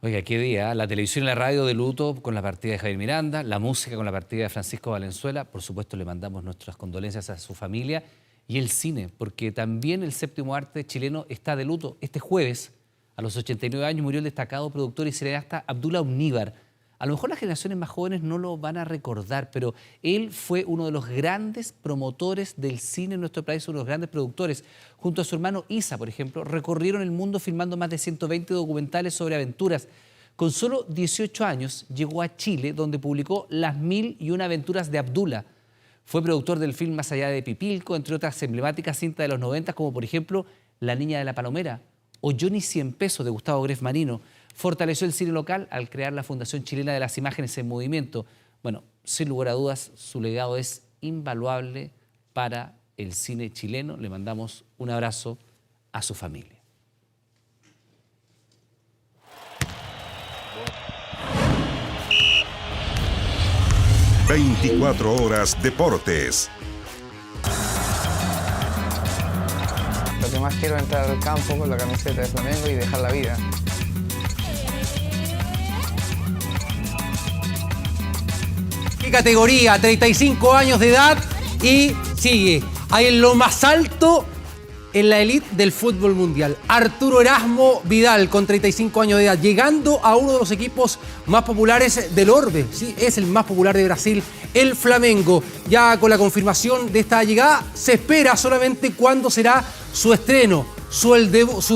Oiga, qué día. La televisión y la radio de luto con la partida de Javier Miranda, la música con la partida de Francisco Valenzuela. Por supuesto, le mandamos nuestras condolencias a su familia. Y el cine, porque también el séptimo arte chileno está de luto. Este jueves, a los 89 años, murió el destacado productor y cineasta Abdullah Unnívar. A lo mejor las generaciones más jóvenes no lo van a recordar, pero él fue uno de los grandes promotores del cine en nuestro país, uno de los grandes productores. Junto a su hermano Isa, por ejemplo, recorrieron el mundo filmando más de 120 documentales sobre aventuras. Con solo 18 años llegó a Chile, donde publicó Las 1001 aventuras de Abdullah. Fue productor del film Más allá de Pipilco, entre otras emblemáticas cintas de los 90, como por ejemplo La niña de la palomera o Johnny 100 pesos de Gustavo Gref Marino. Fortaleció el cine local al crear la Fundación Chilena de las Imágenes en Movimiento. Bueno, sin lugar a dudas, su legado es invaluable para el cine chileno. Le mandamos un abrazo a su familia. ...24 horas Deportes. Lo que más quiero es entrar al campo con la camiseta de Flamengo y dejar la vida. ¿Qué categoría? 35 años de edad y sigue ahí en lo más alto en la elite del fútbol mundial. Arturo Erasmo Vidal, con 35 años de edad, llegando a uno de los equipos más populares del orbe, ¿sí? Es el más popular de Brasil, el Flamengo. Ya con la confirmación de esta llegada, se espera solamente cuándo será su estreno, su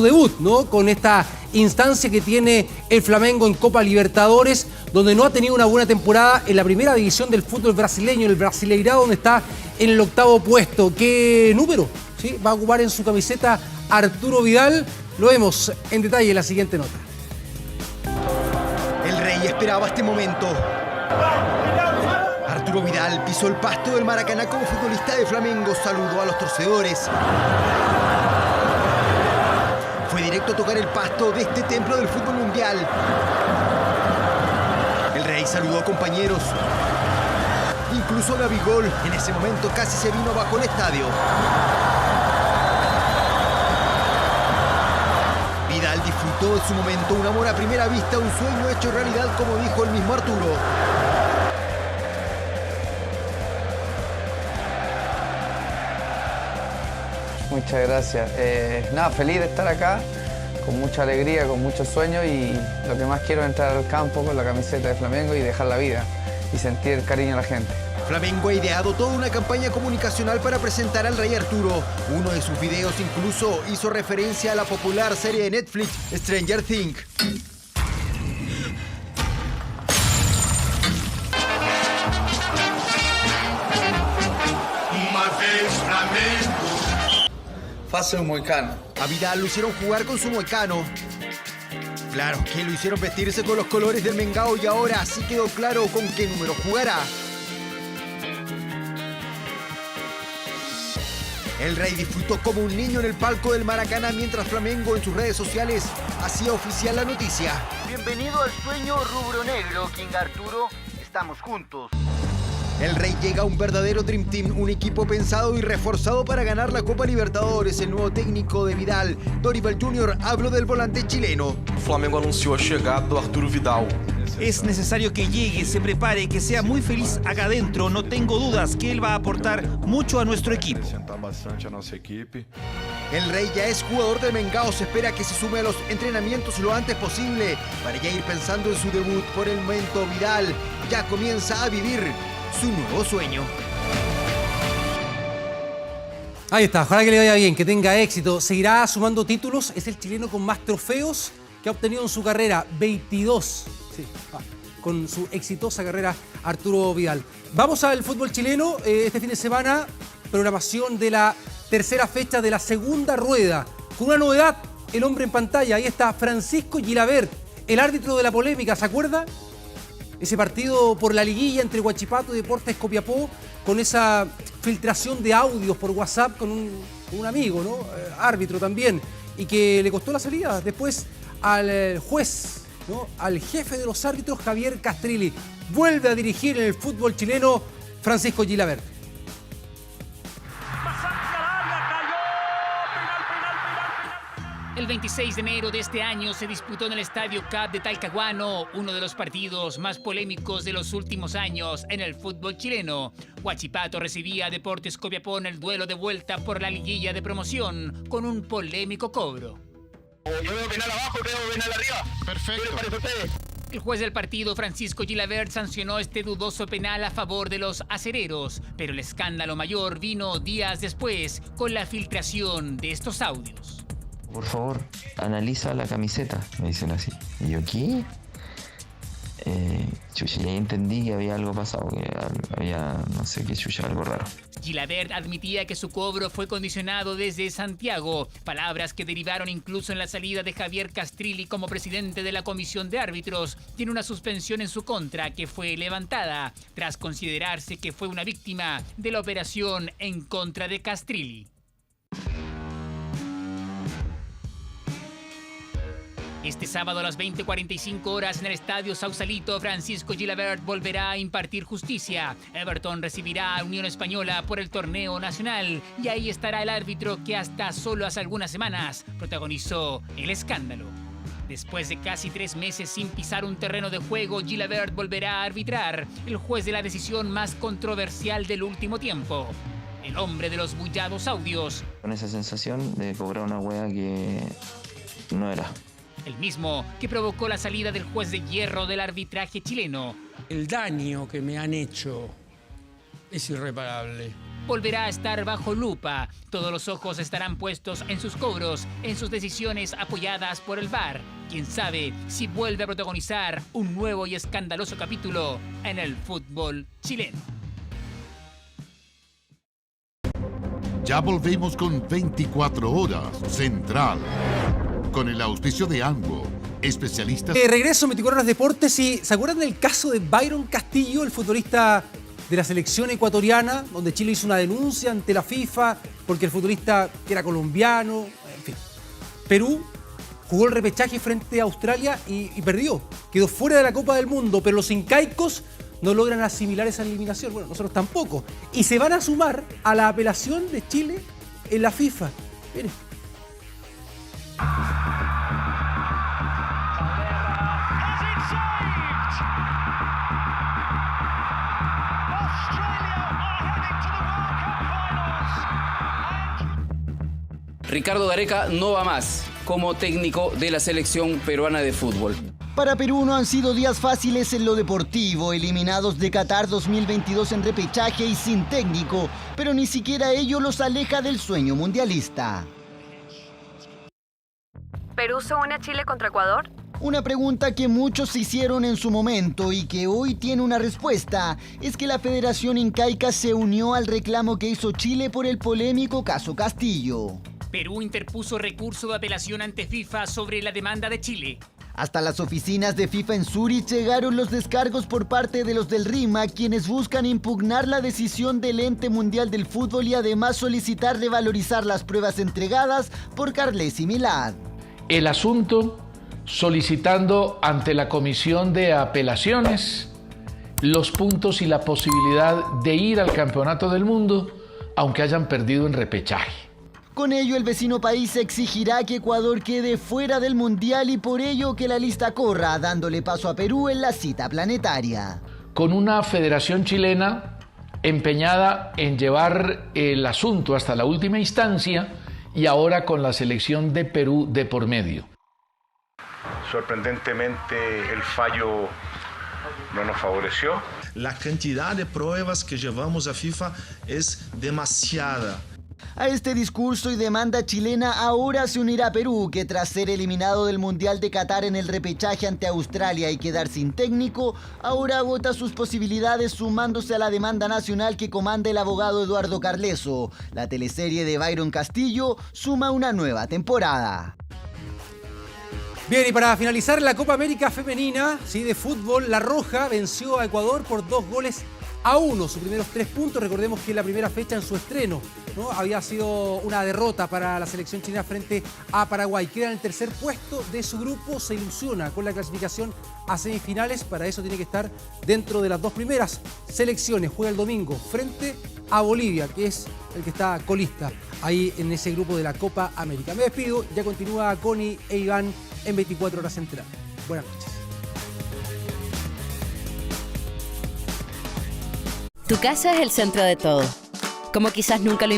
debut, ¿no? Con esta instancia que tiene el Flamengo en Copa Libertadores, donde no ha tenido una buena temporada en la primera división del fútbol brasileño, el Brasileirao, donde está en el 8º puesto. ¿Qué número, sí, va a ocupar en su camiseta Arturo Vidal? Lo vemos en detalle en la siguiente nota. El Rey esperaba este momento. Arturo Vidal pisó el pasto del Maracaná como futbolista de Flamengo, saludó a los torcedores. Fue directo a tocar el pasto de este templo del fútbol mundial. El Rey saludó a compañeros. Incluso a Gabigol, en ese momento casi se vino abajo el estadio. Vidal disfrutó de su momento, un amor a primera vista, un sueño hecho realidad, como dijo el mismo Arturo. Muchas gracias. Nada, feliz de estar acá, con mucha alegría, con muchos sueños, y lo que más quiero es entrar al campo con la camiseta de Flamengo y dejar la vida y sentir el cariño de la gente. Flamengo ha ideado toda una campaña comunicacional para presentar al Rey Arturo. Uno de sus videos incluso hizo referencia a la popular serie de Netflix Stranger Things. Faça un moicano. A Vidal lo hicieron jugar con su moicano. Claro, que lo hicieron vestirse con los colores del Mengao, y ahora sí quedó claro con qué número jugará. El Rey disfrutó como un niño en el palco del Maracaná, mientras Flamengo en sus redes sociales hacía oficial la noticia. Bienvenido al sueño rubro-negro, King Arturo. Estamos juntos. El Rey llega a un verdadero Dream Team, un equipo pensado y reforzado para ganar la Copa Libertadores. El nuevo técnico de Vidal, Dorival Júnior, habló del volante chileno. Flamengo anunció a llegada de Arturo Vidal. Es necesario que llegue, se prepare, que sea muy feliz acá adentro. No tengo dudas que él va a aportar mucho a nuestro equipo. El Rey ya es jugador del Mengao, se espera que se sume a los entrenamientos lo antes posible para ya ir pensando en su debut. Por el momento, Vidal ya comienza a vivir su nuevo sueño. Ahí está, ojalá que le vaya bien, que tenga éxito. Seguirá sumando títulos, es el chileno con más trofeos que ha obtenido en su carrera, 22. Sí, con su exitosa carrera, Arturo Vidal. Vamos al fútbol chileno. Este fin de semana, programación de la tercera fecha de la segunda rueda. Con una novedad, el hombre en pantalla. Ahí está Francisco Gilabert, el árbitro de la polémica, ¿se acuerda? Ese partido por la liguilla entre Huachipato y Deportes Copiapó, con esa filtración de audios por WhatsApp con un amigo, ¿no? Árbitro también, y que le costó la salida después al juez, ¿no? Al jefe de los árbitros, Javier Castrilli. Vuelve a dirigir en el fútbol chileno Francisco Gilabert. El 26 de enero de este año se disputó en el Estadio CAP de Talcahuano uno de los partidos más polémicos de los últimos años en el fútbol chileno. Huachipato recibía a Deportes Copiapó en el duelo de vuelta por la liguilla de promoción con un polémico cobro. Yo veo penal abajo, creo penal arriba. Perfecto. ¿Qué les parece a ustedes? El juez del partido, Francisco Gilabert, sancionó este dudoso penal a favor de los acereros, pero el escándalo mayor vino días después con la filtración de estos audios. Por favor, analiza la camiseta, me dicen así. Y yo, ¿qué? Chucha, ya entendí que había algo pasado, que había, no sé qué chucha, algo raro. Gilabert admitía que su cobro fue condicionado desde Santiago, palabras que derivaron incluso en la salida de Javier Castrilli como presidente de la Comisión de Árbitros. Tiene una suspensión en su contra que fue levantada tras considerarse que fue una víctima de la operación en contra de Castrilli. Este sábado a las 20:45 en el Estadio Sausalito, Francisco Gilabert volverá a impartir justicia. Everton recibirá a Unión Española por el torneo nacional y ahí estará el árbitro que hasta solo hace algunas semanas protagonizó el escándalo. Después de casi 3 meses sin pisar un terreno de juego, Gilabert volverá a arbitrar, el juez de la decisión más controversial del último tiempo. el hombre de los bullados audios. Con esa sensación de cobrar una hueá que no era. El mismo que provocó la salida del juez de hierro del arbitraje chileno. El daño que me han hecho es irreparable. Volverá a estar bajo lupa. Todos los ojos estarán puestos en sus cobros, en sus decisiones apoyadas por el VAR. Quién sabe si vuelve a protagonizar un nuevo y escandaloso capítulo en el fútbol chileno. Ya volvemos con 24 horas Central. Con el auspicio de Ango, especialistas... Regreso a 24 horas Deportes y ¿se acuerdan del caso de Byron Castillo, el futbolista de la selección ecuatoriana, donde Chile hizo una denuncia ante la FIFA porque el futbolista era colombiano, en fin? Perú jugó el repechaje frente a Australia y perdió. Quedó fuera de la Copa del Mundo, pero los incaicos no logran asimilar esa eliminación. Bueno, nosotros tampoco. Y se van a sumar a la apelación de Chile en la FIFA. Miren. Ricardo Gareca no va más como técnico de la selección peruana de fútbol. Para Perú no han sido días fáciles en lo deportivo, eliminados de Qatar 2022 en repechaje y sin técnico, pero ni siquiera ello los aleja del sueño mundialista. ¿Perú se une a Chile contra Ecuador? Una pregunta que muchos se hicieron en su momento y que hoy tiene una respuesta, es que la Federación Incaica se unió al reclamo que hizo Chile por el polémico caso Castillo. Perú interpuso recurso de apelación ante FIFA sobre la demanda de Chile. Hasta las oficinas de FIFA en Zúrich llegaron los descargos por parte de los del RIMA, quienes buscan impugnar la decisión del ente mundial del fútbol y además solicitar revalorizar las pruebas entregadas por Carles y Milad. El asunto solicitando ante la Comisión de Apelaciones los puntos y la posibilidad de ir al Campeonato del Mundo, aunque hayan perdido en repechaje. Con ello, el vecino país exigirá que Ecuador quede fuera del Mundial y por ello que la lista corra, dándole paso a Perú en la cita planetaria. Con una federación chilena empeñada en llevar el asunto hasta la última instancia y ahora con la selección de Perú de por medio. Sorprendentemente, el fallo no nos favoreció. La cantidad de pruebas que llevamos a FIFA es demasiada. A este discurso y demanda chilena ahora se unirá Perú, que tras ser eliminado del Mundial de Qatar en el repechaje ante Australia y quedar sin técnico, ahora agota sus posibilidades sumándose a la demanda nacional que comanda el abogado Eduardo Carleso. La teleserie de Byron Castillo suma una nueva temporada. Bien, y para finalizar la Copa América Femenina, ¿sí?, de fútbol, La Roja venció a Ecuador por 2-1, sus primeros 3 puntos. Recordemos que la primera fecha en su estreno, ¿no?, había sido una derrota para la selección chilena frente a Paraguay. Queda en el tercer puesto de su grupo, se ilusiona con la clasificación a semifinales. Para eso tiene que estar dentro de las 2 primeras selecciones. Juega el domingo frente a Bolivia, que es el que está colista ahí en ese grupo de la Copa América. Me despido, ya continúa Connie e Iván en 24 horas Central. Buenas noches. Tu casa es el centro de todo. Como quizás nunca lo...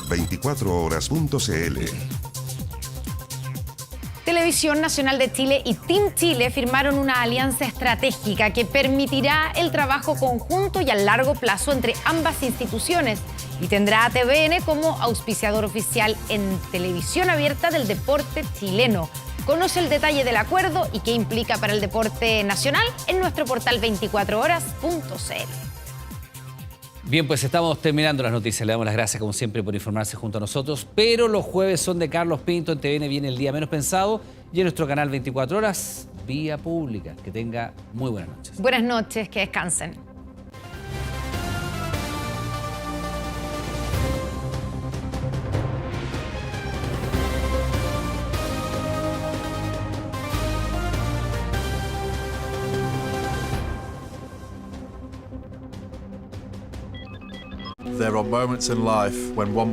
24horas.cl. Televisión Nacional de Chile y Team Chile firmaron una alianza estratégica que permitirá el trabajo conjunto y a largo plazo entre ambas instituciones y tendrá a TVN como auspiciador oficial en televisión abierta del deporte chileno. Conoce el detalle del acuerdo y qué implica para el deporte nacional en nuestro portal 24horas.cl. Bien, pues estamos terminando las noticias. Le damos las gracias, como siempre, por informarse junto a nosotros. Pero los jueves son de Carlos Pinto. En TVN viene el día menos pensado. Y en nuestro canal 24 horas, vía pública. Que tenga muy buenas noches. Buenas noches, que descansen. There are moments in life when one